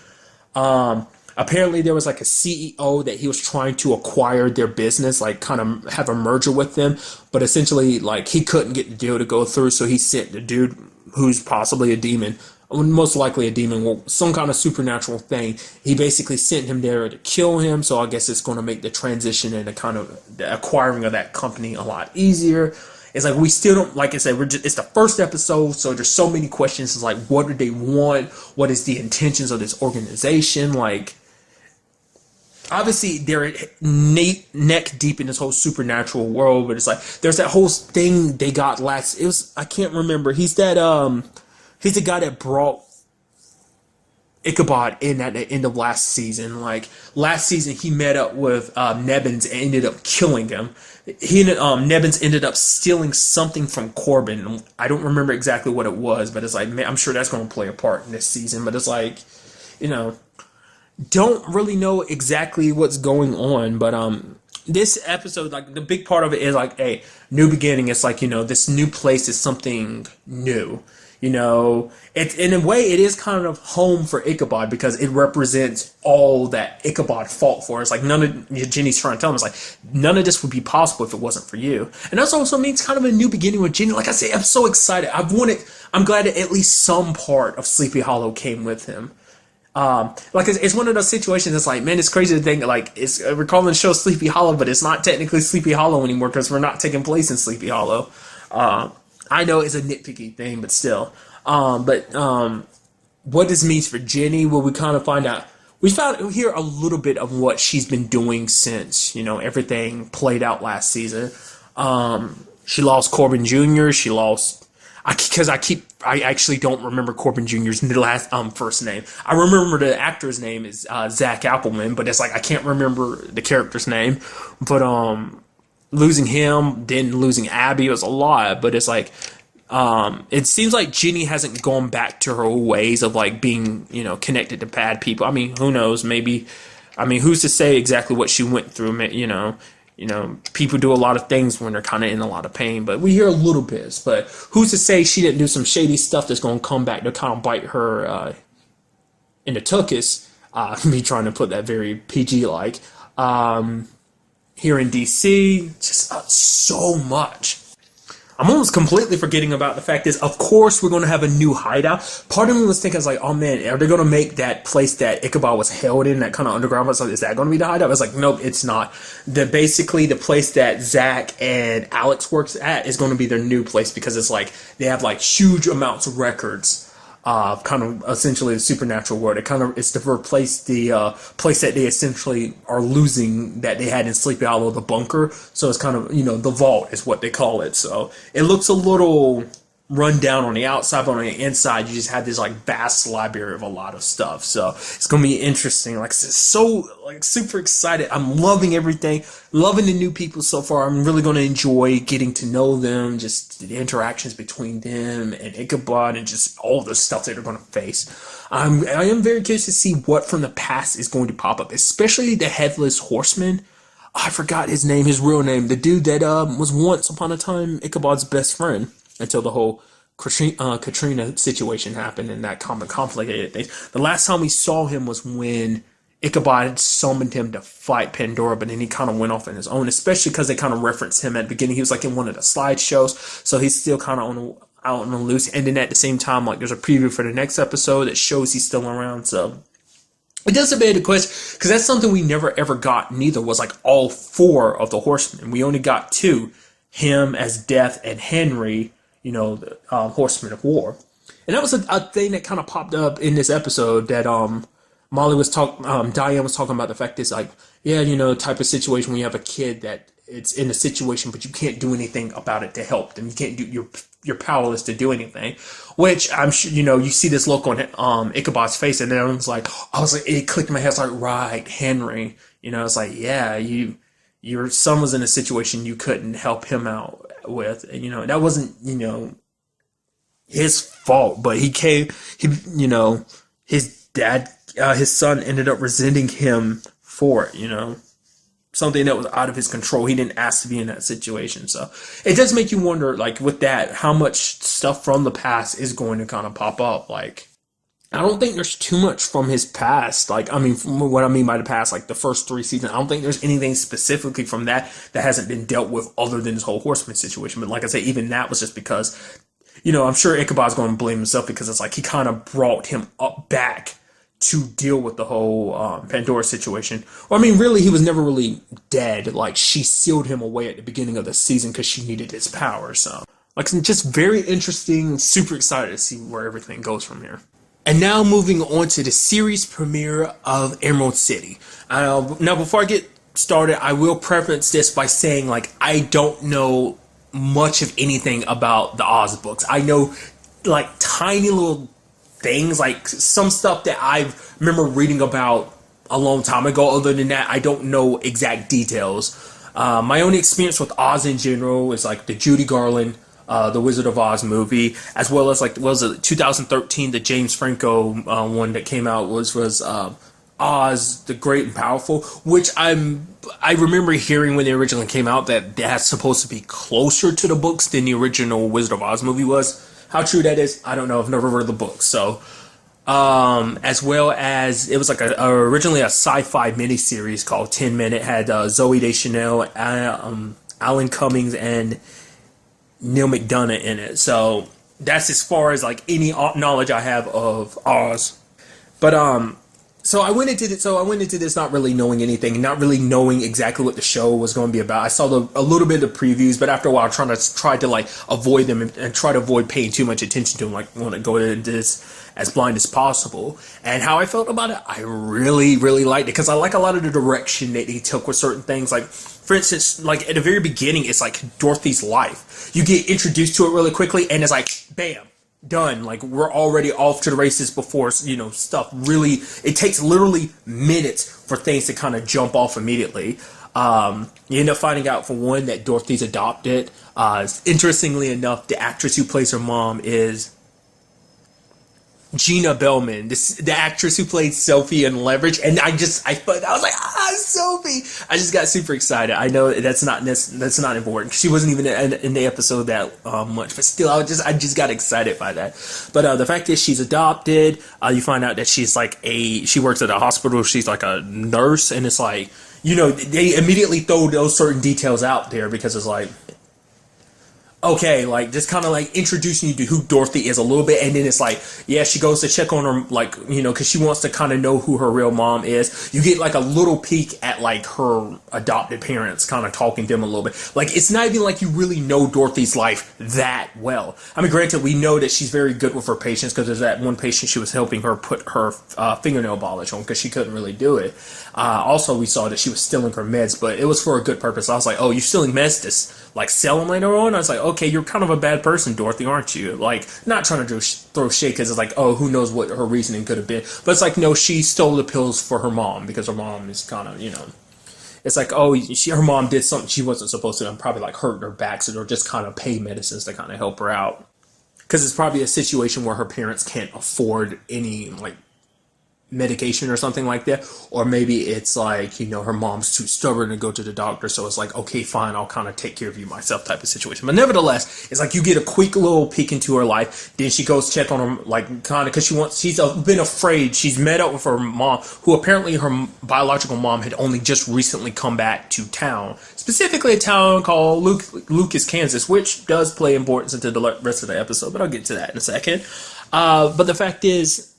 Apparently there was like a CEO that he was trying to acquire their business, like kind of have a merger with them, but essentially like he couldn't get the deal to go through, so he sent the dude who's possibly a demon, most likely a demon, well, some kind of supernatural thing. He basically sent him there to kill him, so I guess it's going to make the transition and the kind of the acquiring of that company a lot easier. It's like we still don't, like I said, it's the first episode, so there's so many questions. It's like, what do they want? What is the intentions of this organization? Like, obviously they're neck deep in this whole supernatural world, but it's like there's that whole thing they got last. It was, I can't remember. He's the guy that brought Ichabod in at the end of last season. Like last season, he met up with Nebbins and ended up killing him. Nebbins ended up stealing something from Corbin. I don't remember exactly what it was, but it's like, man, I'm sure that's going to play a part in this season. But it's like, don't really know exactly what's going on. But this episode, like the big part of it is like a new beginning. It's like, this new place is something new. It's in a way it is kind of home for Ichabod because it represents all that Ichabod fought for. It's like Jenny's trying to tell him, it's like none of this would be possible if it wasn't for you. And that also means kind of a new beginning with Jenny. Like I say, I'm so excited. I'm glad that at least some part of Sleepy Hollow came with him. Like it's one of those situations that's like, man, it's crazy to think like we're calling the show Sleepy Hollow, but it's not technically Sleepy Hollow anymore because we're not taking place in Sleepy Hollow. I know it's a nitpicky thing, but still. What this means for Jenny, well, we kind of find out. We hear a little bit of what she's been doing since, everything played out last season. She lost Corbin Jr. She lost, I actually don't remember Corbin Jr.'s last first name. I remember the actor's name is Zach Appleman, but it's like I can't remember the character's name. But losing him, then losing Abby was a lot, but it's like it seems like Jenny hasn't gone back to her ways of like being, connected to bad people. I mean, who knows? Maybe, who's to say exactly what she went through? People do a lot of things when they're kind of in a lot of pain, but we hear a little bit. But who's to say she didn't do some shady stuff that's going to come back to kind of bite her in the tuchus? Me trying to put that very PG like. Here in DC, just so much. I'm almost completely forgetting about the fact is, of course, we're going to have a new hideout. Part of me was thinking, I was like, oh man, are they going to make that place that Ichabod was held in, that kind of underground? I was like, is that going to be the hideout? I was like, nope, it's not. Basically, the place that Zach and Alex works at is going to be their new place because it's like they have like huge amounts of records. Kind of essentially the supernatural world. It's to replace the place that they essentially are losing that they had in Sleepy Hollow, the bunker. So it's kind of, the vault is what they call it. So it looks a little run down on the outside, but on the inside, you just have this like vast library of a lot of stuff. So it's going to be interesting. Like, so like super excited. I'm loving everything, loving the new people so far. I'm really going to enjoy getting to know them, just the interactions between them and Ichabod and just all the stuff that they're going to face. I am very curious to see what from the past is going to pop up, especially the Headless Horseman. I forgot his name, his real name. The dude that was once upon a time Ichabod's best friend. Until the whole Katrina situation happened and that complicated things. The last time we saw him was when Ichabod summoned him to fight Pandora, but then he kind of went off on his own, especially because they kind of referenced him at the beginning. He was like in one of the slideshows, so he's still kind of out on the loose. And then at the same time, like there's a preview for the next episode that shows he's still around, so it does beg the question, because that's something we never ever got, neither was like all four of the horsemen. We only got two, him as Death and Henry, the Horsemen of War. And that was a thing that kind of popped up in this episode that Diane was talking about the fact is like, yeah, type of situation when you have a kid that it's in a situation, but you can't do anything about it to help them. You can't do, you're powerless to do anything, which I'm sure, you see this look on Ichabod's face, and then I was like, it clicked in my head. It's like, right, Henry, it's like, yeah, your son was in a situation you couldn't help him out with. And, that wasn't, his fault, but his dad, his son ended up resenting him for it, something that was out of his control. He didn't ask to be in that situation. So it does make you wonder, like, with that, how much stuff from the past is going to kind of pop up. Like, I don't think there's too much from his past. Like, I mean, from what I mean by the past, like the first 3 seasons, I don't think there's anything specifically from that hasn't been dealt with other than this whole Horseman situation. But like I said, even that was just because, I'm sure Ichabod's going to blame himself because it's like he kind of brought him up back to deal with the whole Pandora situation. Or, I mean, really, he was never really dead. Like, she sealed him away at the beginning of the season because she needed his power. So, like, just very interesting. Super excited to see where everything goes from here. And now moving on to the series premiere of Emerald City. Now, before I get started, I will preface this by saying, like, I don't know much of anything about the Oz books. I know, like, tiny little things, like some stuff that I remember reading about a long time ago. Other than that, I don't know exact details. My only experience with Oz in general is like the Judy Garland, the Wizard of Oz movie, as well as like, was it 2013, the James Franco one that came out was Oz the Great and Powerful, which I remember hearing when they originally came out that that's supposed to be closer to the books than the original Wizard of Oz movie was. How true that is, I don't know. I've never read the book. So, as well as it was like originally a sci-fi miniseries called 10 Men. It had Zooey Deschanel, Alan Cummings, and Neil McDonough in it. So that's as far as like any knowledge I have of Oz. But so I went into this not really knowing anything, not really knowing exactly what the show was going to be about. I saw a little bit of the previews, but after a while, I tried to like avoid them and try to avoid paying too much attention to them. Like, want to go into this as blind as possible. And how I felt about it, I really, really liked it because I like a lot of the direction that he took with certain things. Like, for instance, like at the very beginning, it's like Dorothy's life. You get introduced to it really quickly, and it's like, bam. Done. Like, we're already off to the races before, stuff really, it takes literally minutes for things to kind of jump off immediately. You end up finding out, for one, that Dorothy's adopted. Interestingly enough, the actress who plays her mom is Gina Bellman, the actress who played Sophie in Leverage, and I was like, Sophie! I just got super excited. I know that's not important. She wasn't even in the episode that much, but still, I just got excited by that. But the fact is, she's adopted. You find out that she's like she works at a hospital. She's like a nurse, and it's like, they immediately throw those certain details out there because it's like, okay, like, just kind of like introducing you to who Dorothy is a little bit, and then it's like, yeah, she goes to check on her, like, because she wants to kind of know who her real mom is. You get like a little peek at like her adopted parents, kind of talking to them a little bit. Like, it's not even like you really know Dorothy's life that well. I mean, granted, we know that she's very good with her patients because there's that one patient she was helping her put her fingernail polish on because she couldn't really do it. Also, we saw that she was stealing her meds, but it was for a good purpose. I was like, oh, you're stealing meds to like sell them later on? I was like, okay, you're kind of a bad person, Dorothy, aren't you? Like, not trying to throw shade because it's like, oh, who knows what her reasoning could have been. But it's like, no, she stole the pills for her mom because her mom is kind of, it's like, oh, her mom did something she wasn't supposed to, and probably like hurt her back, so they're just kind of pay medicines to kind of help her out. Because it's probably a situation where her parents can't afford any, like, medication or something like that, or maybe it's like, her mom's too stubborn to go to the doctor, so it's like, okay, fine, I'll kind of take care of you myself type of situation. But nevertheless, it's like you get a quick little peek into her life. Then she goes check on her, like, kind of, because she's been afraid. She's met up with her mom, who apparently her biological mom had only just recently come back to town, specifically a town called Lucas, Kansas, which does play importance into the rest of the episode, but I'll get to that in a second. But the fact is,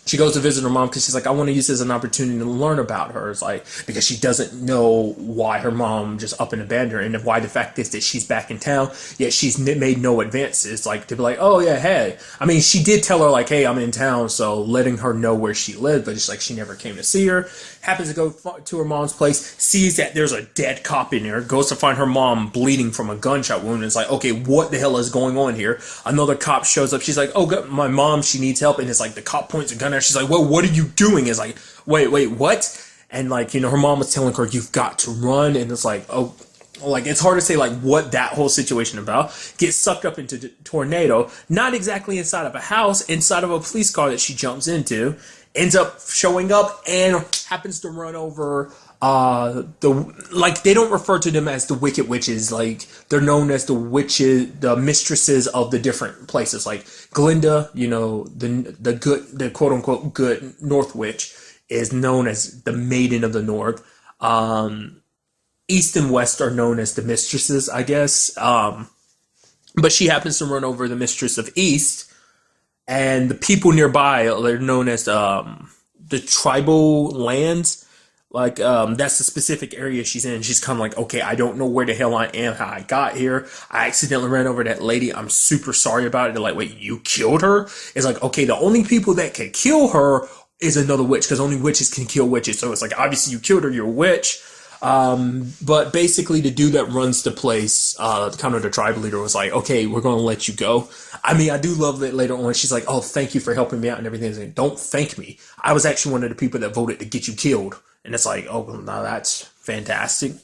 she goes to visit her mom because she's like, I want to use this as an opportunity to learn about her. It's like, because she doesn't know why her mom just up and abandoned her, and why the fact is that she's back in town, yet she's made no advances, like, to be like, oh yeah, hey. I mean, she did tell her, like, hey, I'm in town, so letting her know where she lived, but it's like she never came to see her. Happens to go to her mom's place, sees that there's a dead cop in there, goes to find her mom bleeding from a gunshot wound, and it's like, okay, what the hell is going on here? Another cop shows up, she's like, oh, my mom, she needs help, and it's like, the cop points a gun at her, she's like, well, what are you doing? It's like, wait, what? and like, her mom was telling her, you've got to run, and it's like, oh, like, it's hard to say like what that whole situation about. Gets sucked up into the tornado, not exactly inside of a house, inside of a police car that she jumps into, ends up showing up and happens to run over they don't refer to them as the wicked witches. Like, they're known as the witches, the mistresses of the different places. Like Glinda, the quote unquote good North Witch, is known as the Maiden of the North. East and West are known as the mistresses, I guess. But she happens to run over the mistress of East, and the people nearby are known as the tribal lands. Like, that's the specific area she's in. She's kind of like, okay, I don't know where the hell I am, how I got here. I accidentally ran over that lady. I'm super sorry about it. They're like, wait, you killed her? It's like, okay, the only people that can kill her is another witch, because only witches can kill witches. So it's like, obviously you killed her, you're a witch. But basically the dude that runs the place, kind of the tribe leader, was like, okay, we're going to let you go. I mean, I do love that later on she's like, oh, thank you for helping me out and everything. Like, don't thank me. I was actually one of the people that voted to get you killed. And it's like, oh, well, now that's fantastic.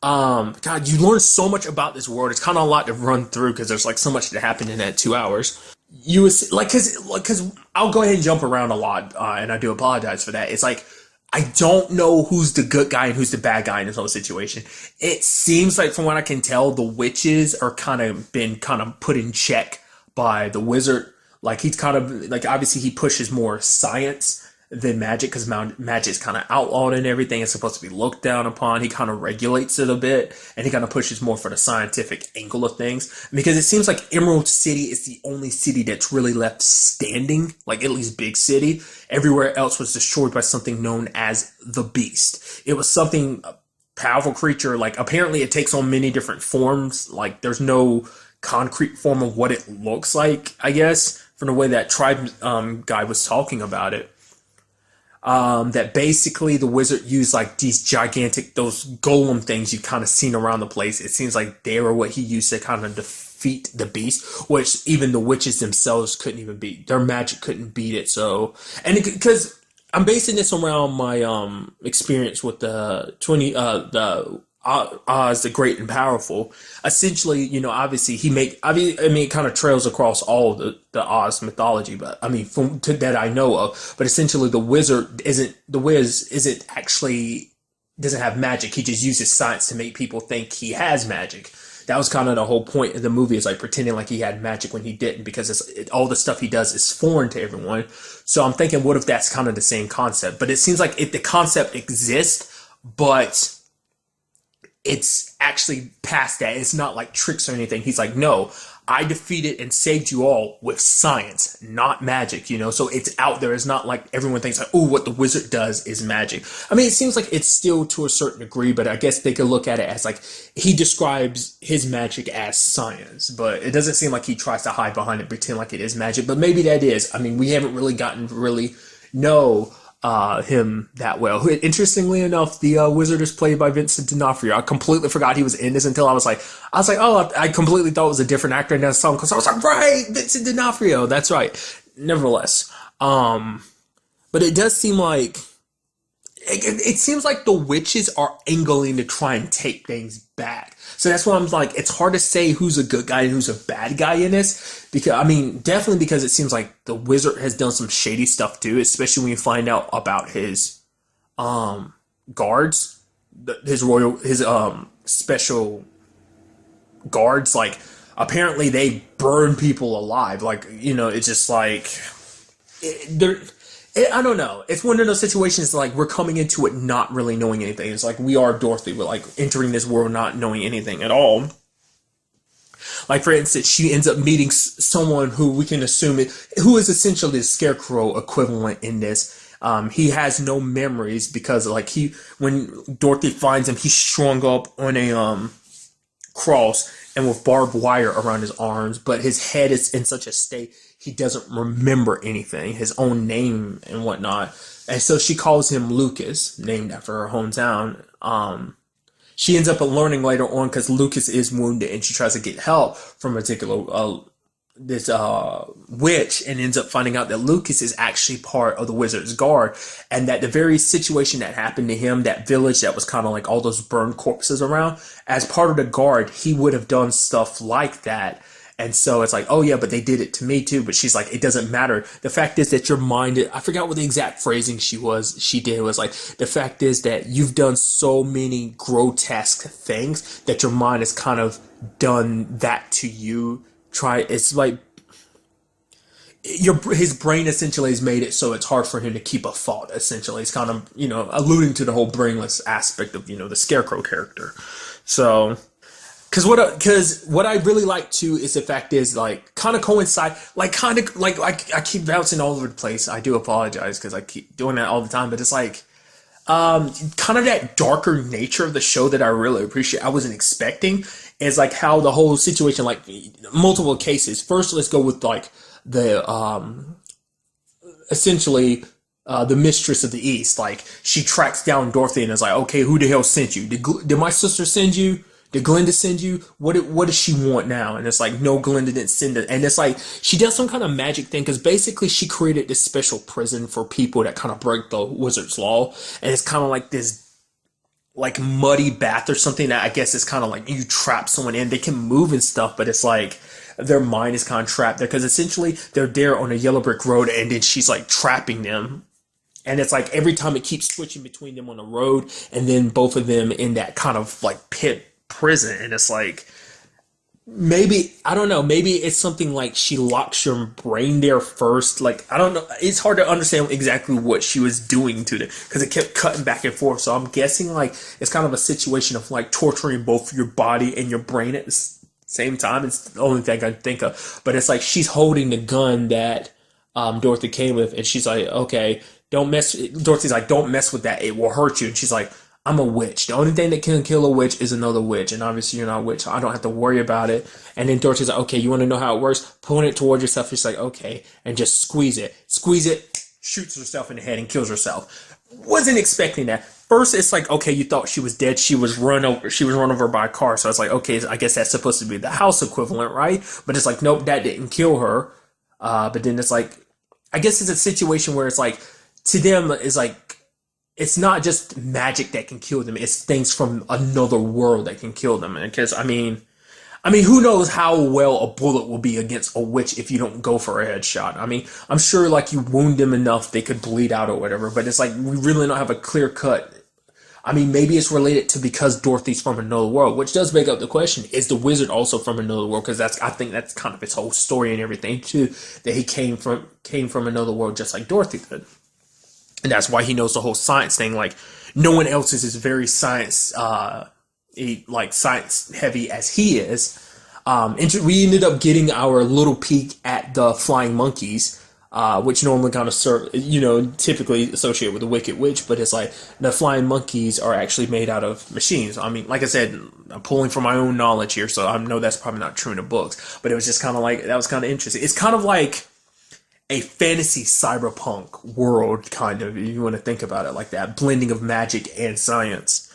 God, you learn so much about this world. It's kind of a lot to run through because there's like so much that happened in that 2 hours. You was like, cause I'll go ahead and jump around a lot, and I do apologize for that. It's like, I don't know who's the good guy and who's the bad guy in this whole situation. It seems like, from what I can tell, the witches are been put in check by the wizard. Like, he's kind of like, obviously he pushes more science than magic, because magic is kind of outlawed and everything. It's supposed to be looked down upon. He kind of regulates it a bit, and he kind of pushes more for the scientific angle of things, because it seems like Emerald City is the only city that's really left standing, like at least big city. Everywhere else was destroyed by something known as the Beast. It was something, a powerful creature. Like, apparently it takes on many different forms. Like, there's no concrete form of what it looks like, I guess, from the way that tribe guy was talking about it. That basically the wizard used like these gigantic, those golem things you've kind of seen around the place. It seems like they were what he used to kind of defeat the beast, which even the witches themselves couldn't even beat. Their magic couldn't beat it. So, and because I'm basing this around my experience with the Oz the Great and Powerful. Essentially, obviously it kind of trails across all the Oz mythology, but I mean, that I know of. But essentially, the Wiz doesn't have magic. He just uses science to make people think he has magic. That was kind of the whole point of the movie, is like pretending like he had magic when he didn't, because all the stuff he does is foreign to everyone. So I'm thinking, what if that's kind of the same concept? But it seems like the concept exists, but it's actually past that. It's not like tricks or anything. He's like, no, I defeated and saved you all with science, not magic, So it's out there. It's not like everyone thinks like, oh, what the wizard does is magic. I mean, it seems like it's still to a certain degree, but I guess they could look at it as like, he describes his magic as science, but it doesn't seem like he tries to hide behind it, pretend like it is magic. But maybe that is. I mean, we haven't really gotten to really know him that well. Interestingly enough, the wizard is played by Vincent D'Onofrio. I completely forgot he was in this until I was like, oh, I completely thought it was a different actor in that song, because I was like, right, Vincent D'Onofrio, that's right. Nevertheless, but it does seem like it seems like the witches are angling to try and take things back. So that's why I'm like, it's hard to say who's a good guy and who's a bad guy in this. Because, I mean, definitely because it seems like the wizard has done some shady stuff too, especially when you find out about his guards, his special guards. Like, apparently they burn people alive. Like, it's just like, I don't know. It's one of those situations like we're coming into it not really knowing anything. It's like we are Dorothy. We're like entering this world not knowing anything at all. Like, for instance, she ends up meeting someone who we can assume who is essentially the Scarecrow equivalent in this. He has no memories because like when Dorothy finds him, he's strung up on a cross and with barbed wire around his arms, but his head is in such a state he doesn't remember anything, his own name and whatnot. And so she calls him Lucas, named after her hometown. She ends up learning later on, because Lucas is wounded, and she tries to get help from a particular witch, and ends up finding out that Lucas is actually part of the Wizard's Guard, and that the very situation that happened to him, that village that was kind of like all those burned corpses around, as part of the Guard, he would have done stuff like that. And so it's like, oh yeah, but they did it to me too. But she's like, it doesn't matter. The fact is that your mind, I forgot what the exact phrasing she did was like, the fact is that you've done so many grotesque things that your mind has kind of done that to you. It's like his brain essentially has made it so it's hard for him to keep a thought. Essentially, it's kind of, alluding to the whole brainless aspect of, the Scarecrow character. So, because what I really like too is the fact is like kind of coincide, like kind of like I keep bouncing all over the place. I do apologize because I keep doing that all the time, but it's like kind of that darker nature of the show that I really appreciate. I wasn't expecting is like how the whole situation, like multiple cases. First, let's go with like the essentially the mistress of the East. Like she tracks down Dorothy and is like, okay, who the hell sent you? Did my sister send you? Did Glinda send you? What does she want now? And it's like, no, Glinda didn't send it. And it's like, she does some kind of magic thing, because basically she created this special prison for people that kind of break the wizard's law. And it's kind of like this, like, muddy bath or something that I guess is kind of like you trap someone in. They can move and stuff, but it's like their mind is kind of trapped there, because essentially they're there on a yellow brick road, and then she's like trapping them. And it's like every time it keeps switching between them on the road and then both of them in that kind of like pit prison. And it's like, maybe, I don't know, maybe it's something like she locks your brain there first. Like, I don't know, it's hard to understand exactly what she was doing to them, because it kept cutting back and forth. So I'm guessing like it's kind of a situation of like torturing both your body and your brain at the same time. It's the only thing I can think of. But it's like she's holding the gun that Dorothy came with, and she's like, okay, Dorothy's like, don't mess with that, it will hurt you. And she's like, I'm a witch. The only thing that can kill a witch is another witch. And obviously you're not a witch, so I don't have to worry about it. And then Dorothy's like, okay, you want to know how it works? Point it towards yourself. She's like, okay. And just squeeze it. Squeeze it, shoots herself in the head and kills herself. Wasn't expecting that. First, it's like, okay, you thought she was dead. She was run over by a car. So it's like, okay, I guess that's supposed to be the house equivalent, right? But it's like, nope, that didn't kill her. But then it's like, I guess it's a situation where it's like, to them, it's like, it's not just magic that can kill them. It's things from another world that can kill them. Because, I mean, who knows how well a bullet will be against a witch if you don't go for a headshot. I mean, I'm sure like you wound them enough, they could bleed out or whatever. But it's like, we really don't have a clear cut. I mean, maybe it's related to because Dorothy's from another world, which does make up the question, is the wizard also from another world? Because I think that's kind of his whole story and everything too, that he came from another world just like Dorothy did. And that's why he knows the whole science thing. Like, no one else is as very science heavy as he is. And we ended up getting our little peek at the flying monkeys, which normally kind of typically associated with the Wicked Witch. But it's like the flying monkeys are actually made out of machines. I mean, like I said, I'm pulling from my own knowledge here, so I know that's probably not true in the books. But it was just kind of like, that was kind of interesting. It's kind of like a fantasy cyberpunk world, kind of, if you want to think about it like that, blending of magic and science.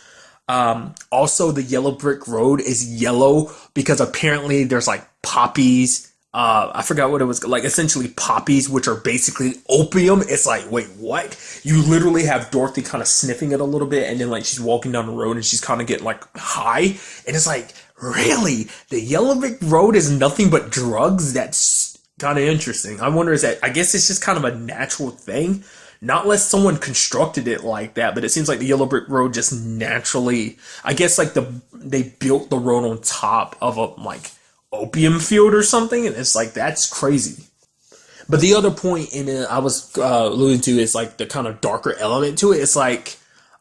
Also, the yellow brick road is yellow because apparently there's like poppies. I forgot what it was, like essentially poppies, which are basically opium. It's like, wait, what? You literally have Dorothy kind of sniffing it a little bit, and then like she's walking down the road and she's kind of getting like high, and it's like, really? The yellow brick road is nothing but drugs? That's kind of interesting. I wonder, I guess it's just kind of a natural thing, not unless someone constructed it like that. But it seems like the yellow brick road just naturally, I guess like they built the road on top of a like opium field or something, and it's like, that's crazy. But the other point in it I was alluding to is like the kind of darker element to it. It's like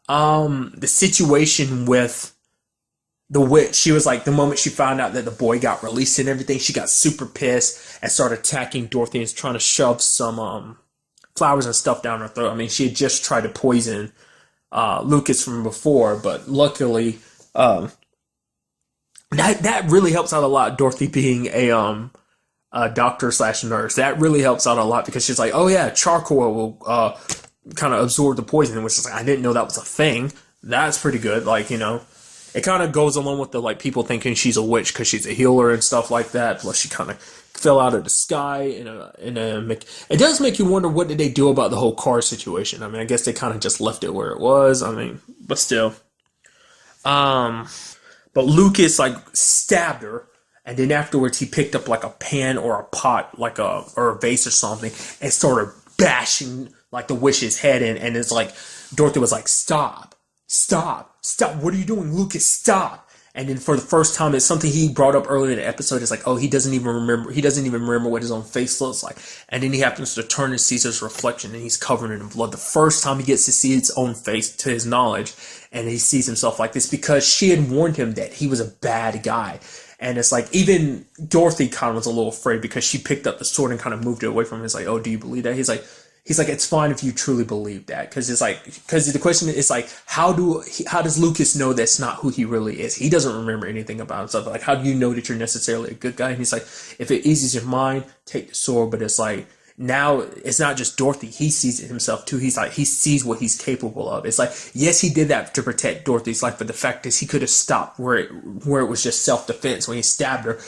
the situation with the witch. She was like, the moment she found out that the boy got released and everything, she got super pissed and started attacking Dorothy and trying to shove some flowers and stuff down her throat. I mean, she had just tried to poison Lucas from before, but luckily that really helps out a lot. Dorothy being a doctor / nurse, that really helps out a lot, because she's like, oh yeah, charcoal will kind of absorb the poison, which is like, I didn't know that was a thing. That's pretty good, like, it kind of goes along with the like people thinking she's a witch because she's a healer and stuff like that. Plus, she kind of fell out of the sky it does make you wonder what did they do about the whole car situation. I mean, I guess they kind of just left it where it was. I mean, but still. But Lucas like stabbed her, and then afterwards he picked up like a pan or a pot, like or a vase or something, and started bashing like the witch's head in. And it's like Dorothy was like, "Stop! Stop! Stop! What are you doing, Lucas? Stop!" And then for the first time, it's something he brought up earlier in the episode. It's like, oh, he doesn't even remember what his own face looks like. And then he happens to turn and sees his reflection, and he's covered in blood. The first time he gets to see his own face, to his knowledge, and he sees himself like this, because she had warned him that he was a bad guy. And it's like, even Dorothy kind of was a little afraid, because she picked up the sword and kind of moved it away from him. It's like, oh, do you believe that? He's like, it's fine if you truly believe that. Because the question is like, how does Lucas know that's not who he really is? He doesn't remember anything about himself. Like, how do you know that you're necessarily a good guy? And he's like, if it eases your mind, take the sword. But it's like, now it's not just Dorothy. He sees it himself too. He's like, he sees what he's capable of. It's like, yes, he did that to protect Dorothy's life, but the fact is he could have stopped where it was just self-defense when he stabbed her.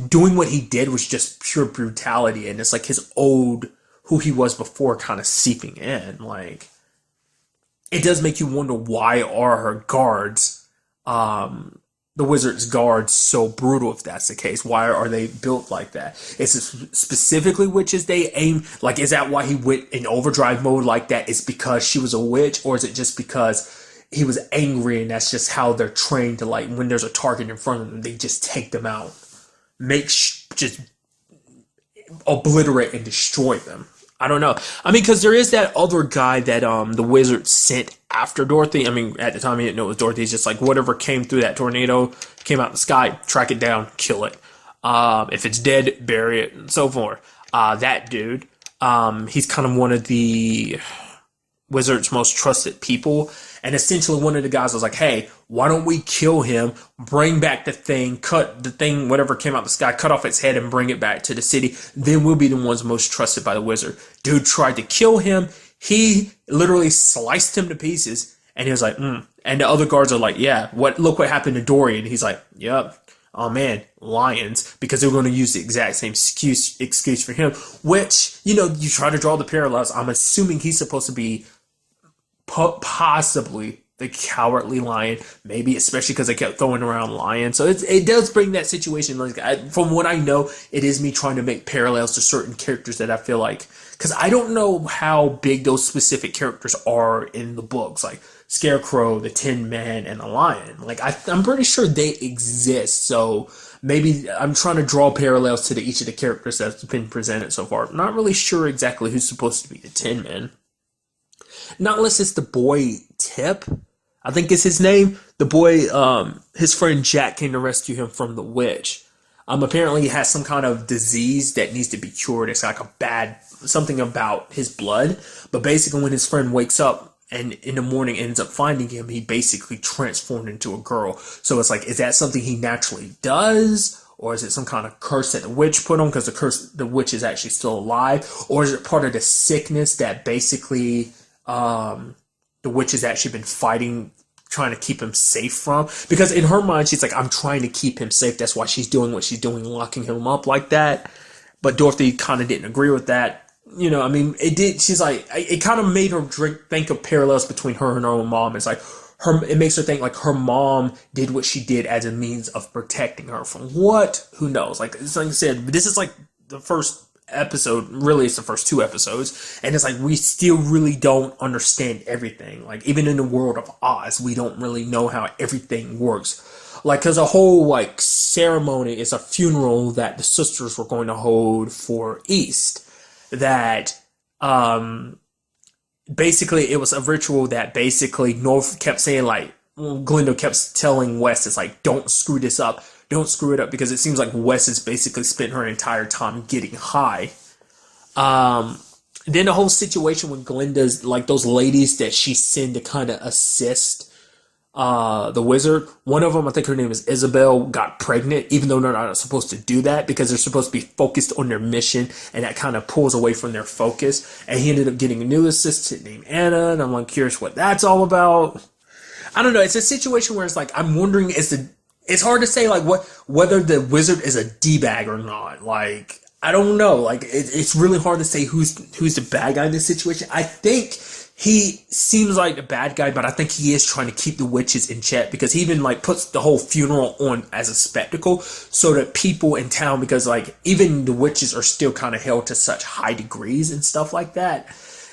Doing what he did was just pure brutality. And it's like who he was before kind of seeping in. Like, it does make you wonder, why are her guards, the wizard's guards, so brutal if that's the case? Why are they built like that? Is it specifically witches they aim? Like, is that why he went in overdrive mode like that? Is because she was a witch? Or is it just because he was angry and that's just how they're trained to, like, when there's a target in front of them, they just take them out? Just obliterate and destroy them. I don't know. I mean, because there is that other guy that the wizard sent after Dorothy. I mean, at the time he didn't know it was Dorothy. He's just like, whatever came through that tornado, came out in the sky, track it down, kill it. If it's dead, bury it, and so forth. That dude, he's kind of one of the wizard's most trusted people. And essentially one of the guys was like, hey, why don't we kill him, bring back the thing, cut the thing, whatever came out the sky, cut off its head and bring it back to the city. Then we'll be the ones most trusted by the wizard. Dude tried to kill him. He literally sliced him to pieces. And he was like, And the other guards are like, yeah, look what happened to Dorian. He's like, yep. Oh man, lions, because they're going to use the exact same excuse for him, which, you try to draw the parallels. I'm assuming he's supposed to be possibly the cowardly lion, maybe, especially because they kept throwing around lion. So it does bring that situation. Like, from what I know, it is me trying to make parallels to certain characters that I feel like, because I don't know how big those specific characters are in the books, like Scarecrow, the Tin Man, and the Lion. Like, I'm pretty sure they exist. So maybe I'm trying to draw parallels to each of the characters that's been presented so far. I'm not really sure exactly who's supposed to be the Tin Man. Not unless it's the boy Tip, I think is his name. The boy, his friend Jack came to rescue him from the witch. Apparently he has some kind of disease that needs to be cured. It's like something about his blood. But basically when his friend wakes up and in the morning ends up finding him, he basically transformed into a girl. So it's like, is that something he naturally does? Or is it some kind of curse that the witch put on, because the witch is actually still alive? Or is it part of the sickness that basically the witch has actually been fighting, trying to keep him safe from? Because in her mind, she's like, I'm trying to keep him safe. That's why she's doing what she's doing, locking him up like that. But Dorothy kind of didn't agree with that. I mean, it did. She's like, it kind of made her think of parallels between her and her own mom. It's like, it makes her think like her mom did what she did as a means of protecting her from what? Who knows? Like I said, this is like the first episode. Really, it's the first two episodes, and it's like we still really don't understand everything. Like, even in the world of Oz, we don't really know how everything works. Like, there's a whole like ceremony. It's a funeral that the sisters were going to hold for East. That basically it was a ritual that basically North kept saying, like, Glinda kept telling West, it's like, don't screw this up. Don't screw it up, because it seems like West has basically spent her entire time getting high. Then the whole situation with Glinda's, like, those ladies that she sent to kind of assist the wizard. One of them, I think her name is Isabel, got pregnant, even though they're not supposed to do that, because they're supposed to be focused on their mission, and that kind of pulls away from their focus. And he ended up getting a new assistant named Anna, and I'm like curious what that's all about. I don't know. It's a situation where it's like I'm wondering it's hard to say like whether the wizard is a d-bag or not. Like I don't know. Like it's really hard to say who's the bad guy in this situation. I think he seems like a bad guy, but I think he is trying to keep the witches in check because he even like puts the whole funeral on as a spectacle so that people in town, because like even the witches are still kind of held to such high degrees and stuff like that.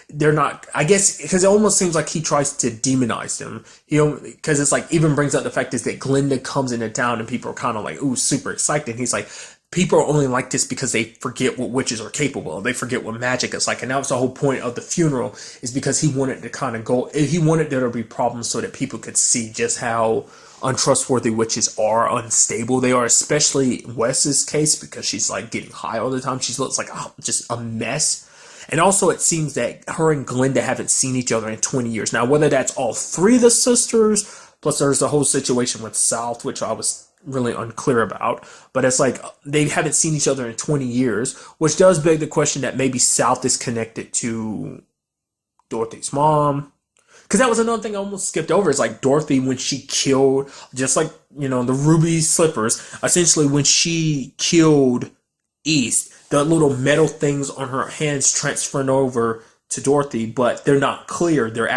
They're not, I guess, because it almost seems like he tries to demonize them. Because it's like, even brings up the fact is that Glinda comes into town and people are kind of like, ooh, super excited. And he's like, people are only like this because they forget what witches are capable of. They forget what magic is like. And that was the whole point of the funeral, is because he wanted to kind of go, he wanted there to be problems so that people could see just how untrustworthy witches are, unstable they are, especially in Wes's case, because she's like getting high all the time. She looks like just a mess. And also, it seems that her and Glinda haven't seen each other in 20 years. Now, whether that's all three of the sisters, plus there's the whole situation with South, which I was really unclear about. But it's like they haven't seen each other in 20 years, which does beg the question that maybe South is connected to Dorothy's mom. Because that was another thing I almost skipped over. It's like Dorothy, when she killed, just like, the ruby slippers, essentially when she killed East, the little metal things on her hands transferring over to Dorothy, but they're not clear. They're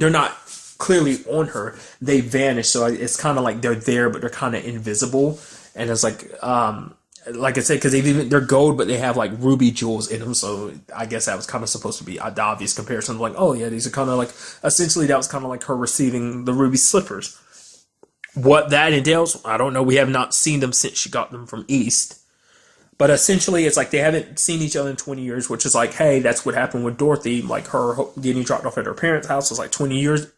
not clearly on her. They vanish, so it's kind of like they're there, but they're kind of invisible. And it's like I said, because they're gold, but they have like ruby jewels in them. So I guess that was kind of supposed to be the obvious comparison. Like, oh yeah, these are kind of like, essentially that was kind of like her receiving the ruby slippers. What that entails, I don't know. We have not seen them since she got them from East. But essentially, it's like they haven't seen each other in 20 years, which is like, hey, that's what happened with Dorothy. Like her getting dropped off at her parents' house was like 20 years.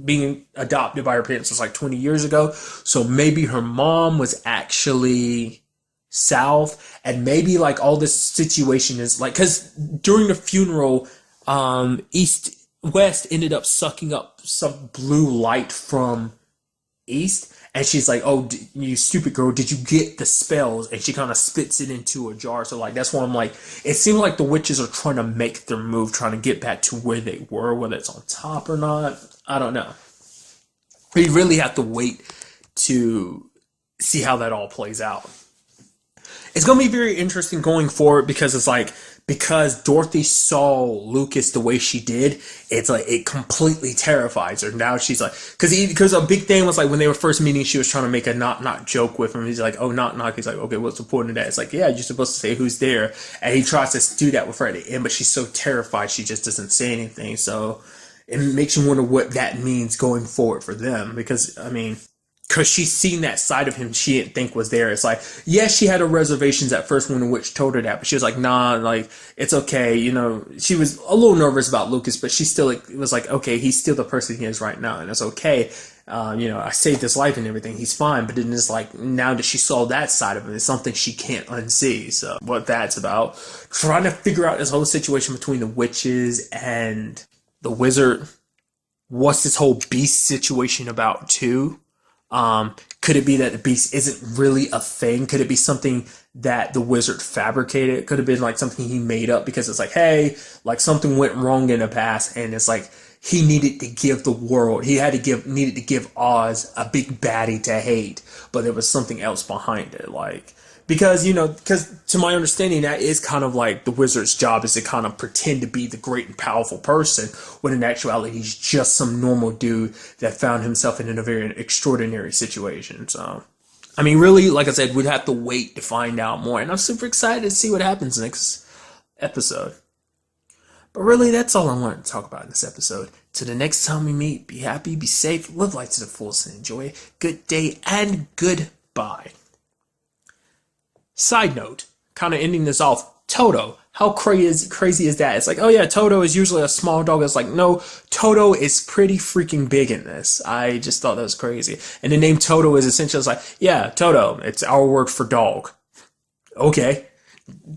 Being adopted by her parents was like 20 years ago. So maybe her mom was actually South. And maybe like all this situation is like, because during the funeral, West ended up sucking up some blue light from East. And she's like, oh, you stupid girl, did you get the spells? And she kind of spits it into a jar. So, like, that's why I'm like, it seems like the witches are trying to make their move, trying to get back to where they were, whether it's on top or not. I don't know. We really have to wait to see how that all plays out. It's going to be very interesting going forward because it's like, because Dorothy saw Lucas the way she did, it's like it completely terrifies her. Now she's like, because a big thing was like when they were first meeting, she was trying to make a knock joke with him. He's like, oh, knock. He's like, okay, what's the point of that? It's like, yeah, you're supposed to say who's there. And he tries to do that with her at the end, but she's so terrified she just doesn't say anything. So it makes you wonder what that means going forward for them. Because, I mean, because she's seen that side of him she didn't think was there. It's like, yes, she had her reservations at first when the witch told her that, but she was like, nah, like, it's okay. She was a little nervous about Lucas, but she still was like, okay, he's still the person he is right now, and it's okay. I saved his life and everything. He's fine. But then it's like, now that she saw that side of him, it's something she can't unsee. So what that's about, trying to figure out this whole situation between the witches and the wizard. What's this whole beast situation about too? Could it be that the beast isn't really a thing? Could it be something that the wizard fabricated? Could have been like something he made up because it's like, hey, like something went wrong in the past, and it's like he needed to give the world, needed to give Oz a big baddie to hate, but there was something else behind it, like. Because to my understanding, that is kind of like the wizard's job, is to kind of pretend to be the great and powerful person, when in actuality he's just some normal dude that found himself in a very extraordinary situation. So, I mean, really, like I said, we'd have to wait to find out more. And I'm super excited to see what happens next episode. But really, that's all I wanted to talk about in this episode. Till the next time we meet, be happy, be safe, live life to the fullest, and enjoy it. Good day and goodbye. Side note, kind of ending this off, Toto. How crazy is that? It's like, oh yeah, Toto is usually a small dog. It's like, no, Toto is pretty freaking big in this. I just thought that was crazy. And the name Toto is essentially like, yeah, Toto. It's our word for dog. Okay.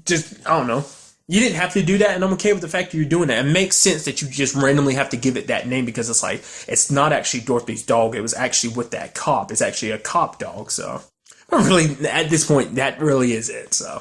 Just, I don't know. You didn't have to do that, and I'm okay with the fact that you're doing that. It makes sense that you just randomly have to give it that name, because it's like, it's not actually Dorothy's dog. It was actually with that cop. It's actually a cop dog, so. But really, at this point, that really is it, so.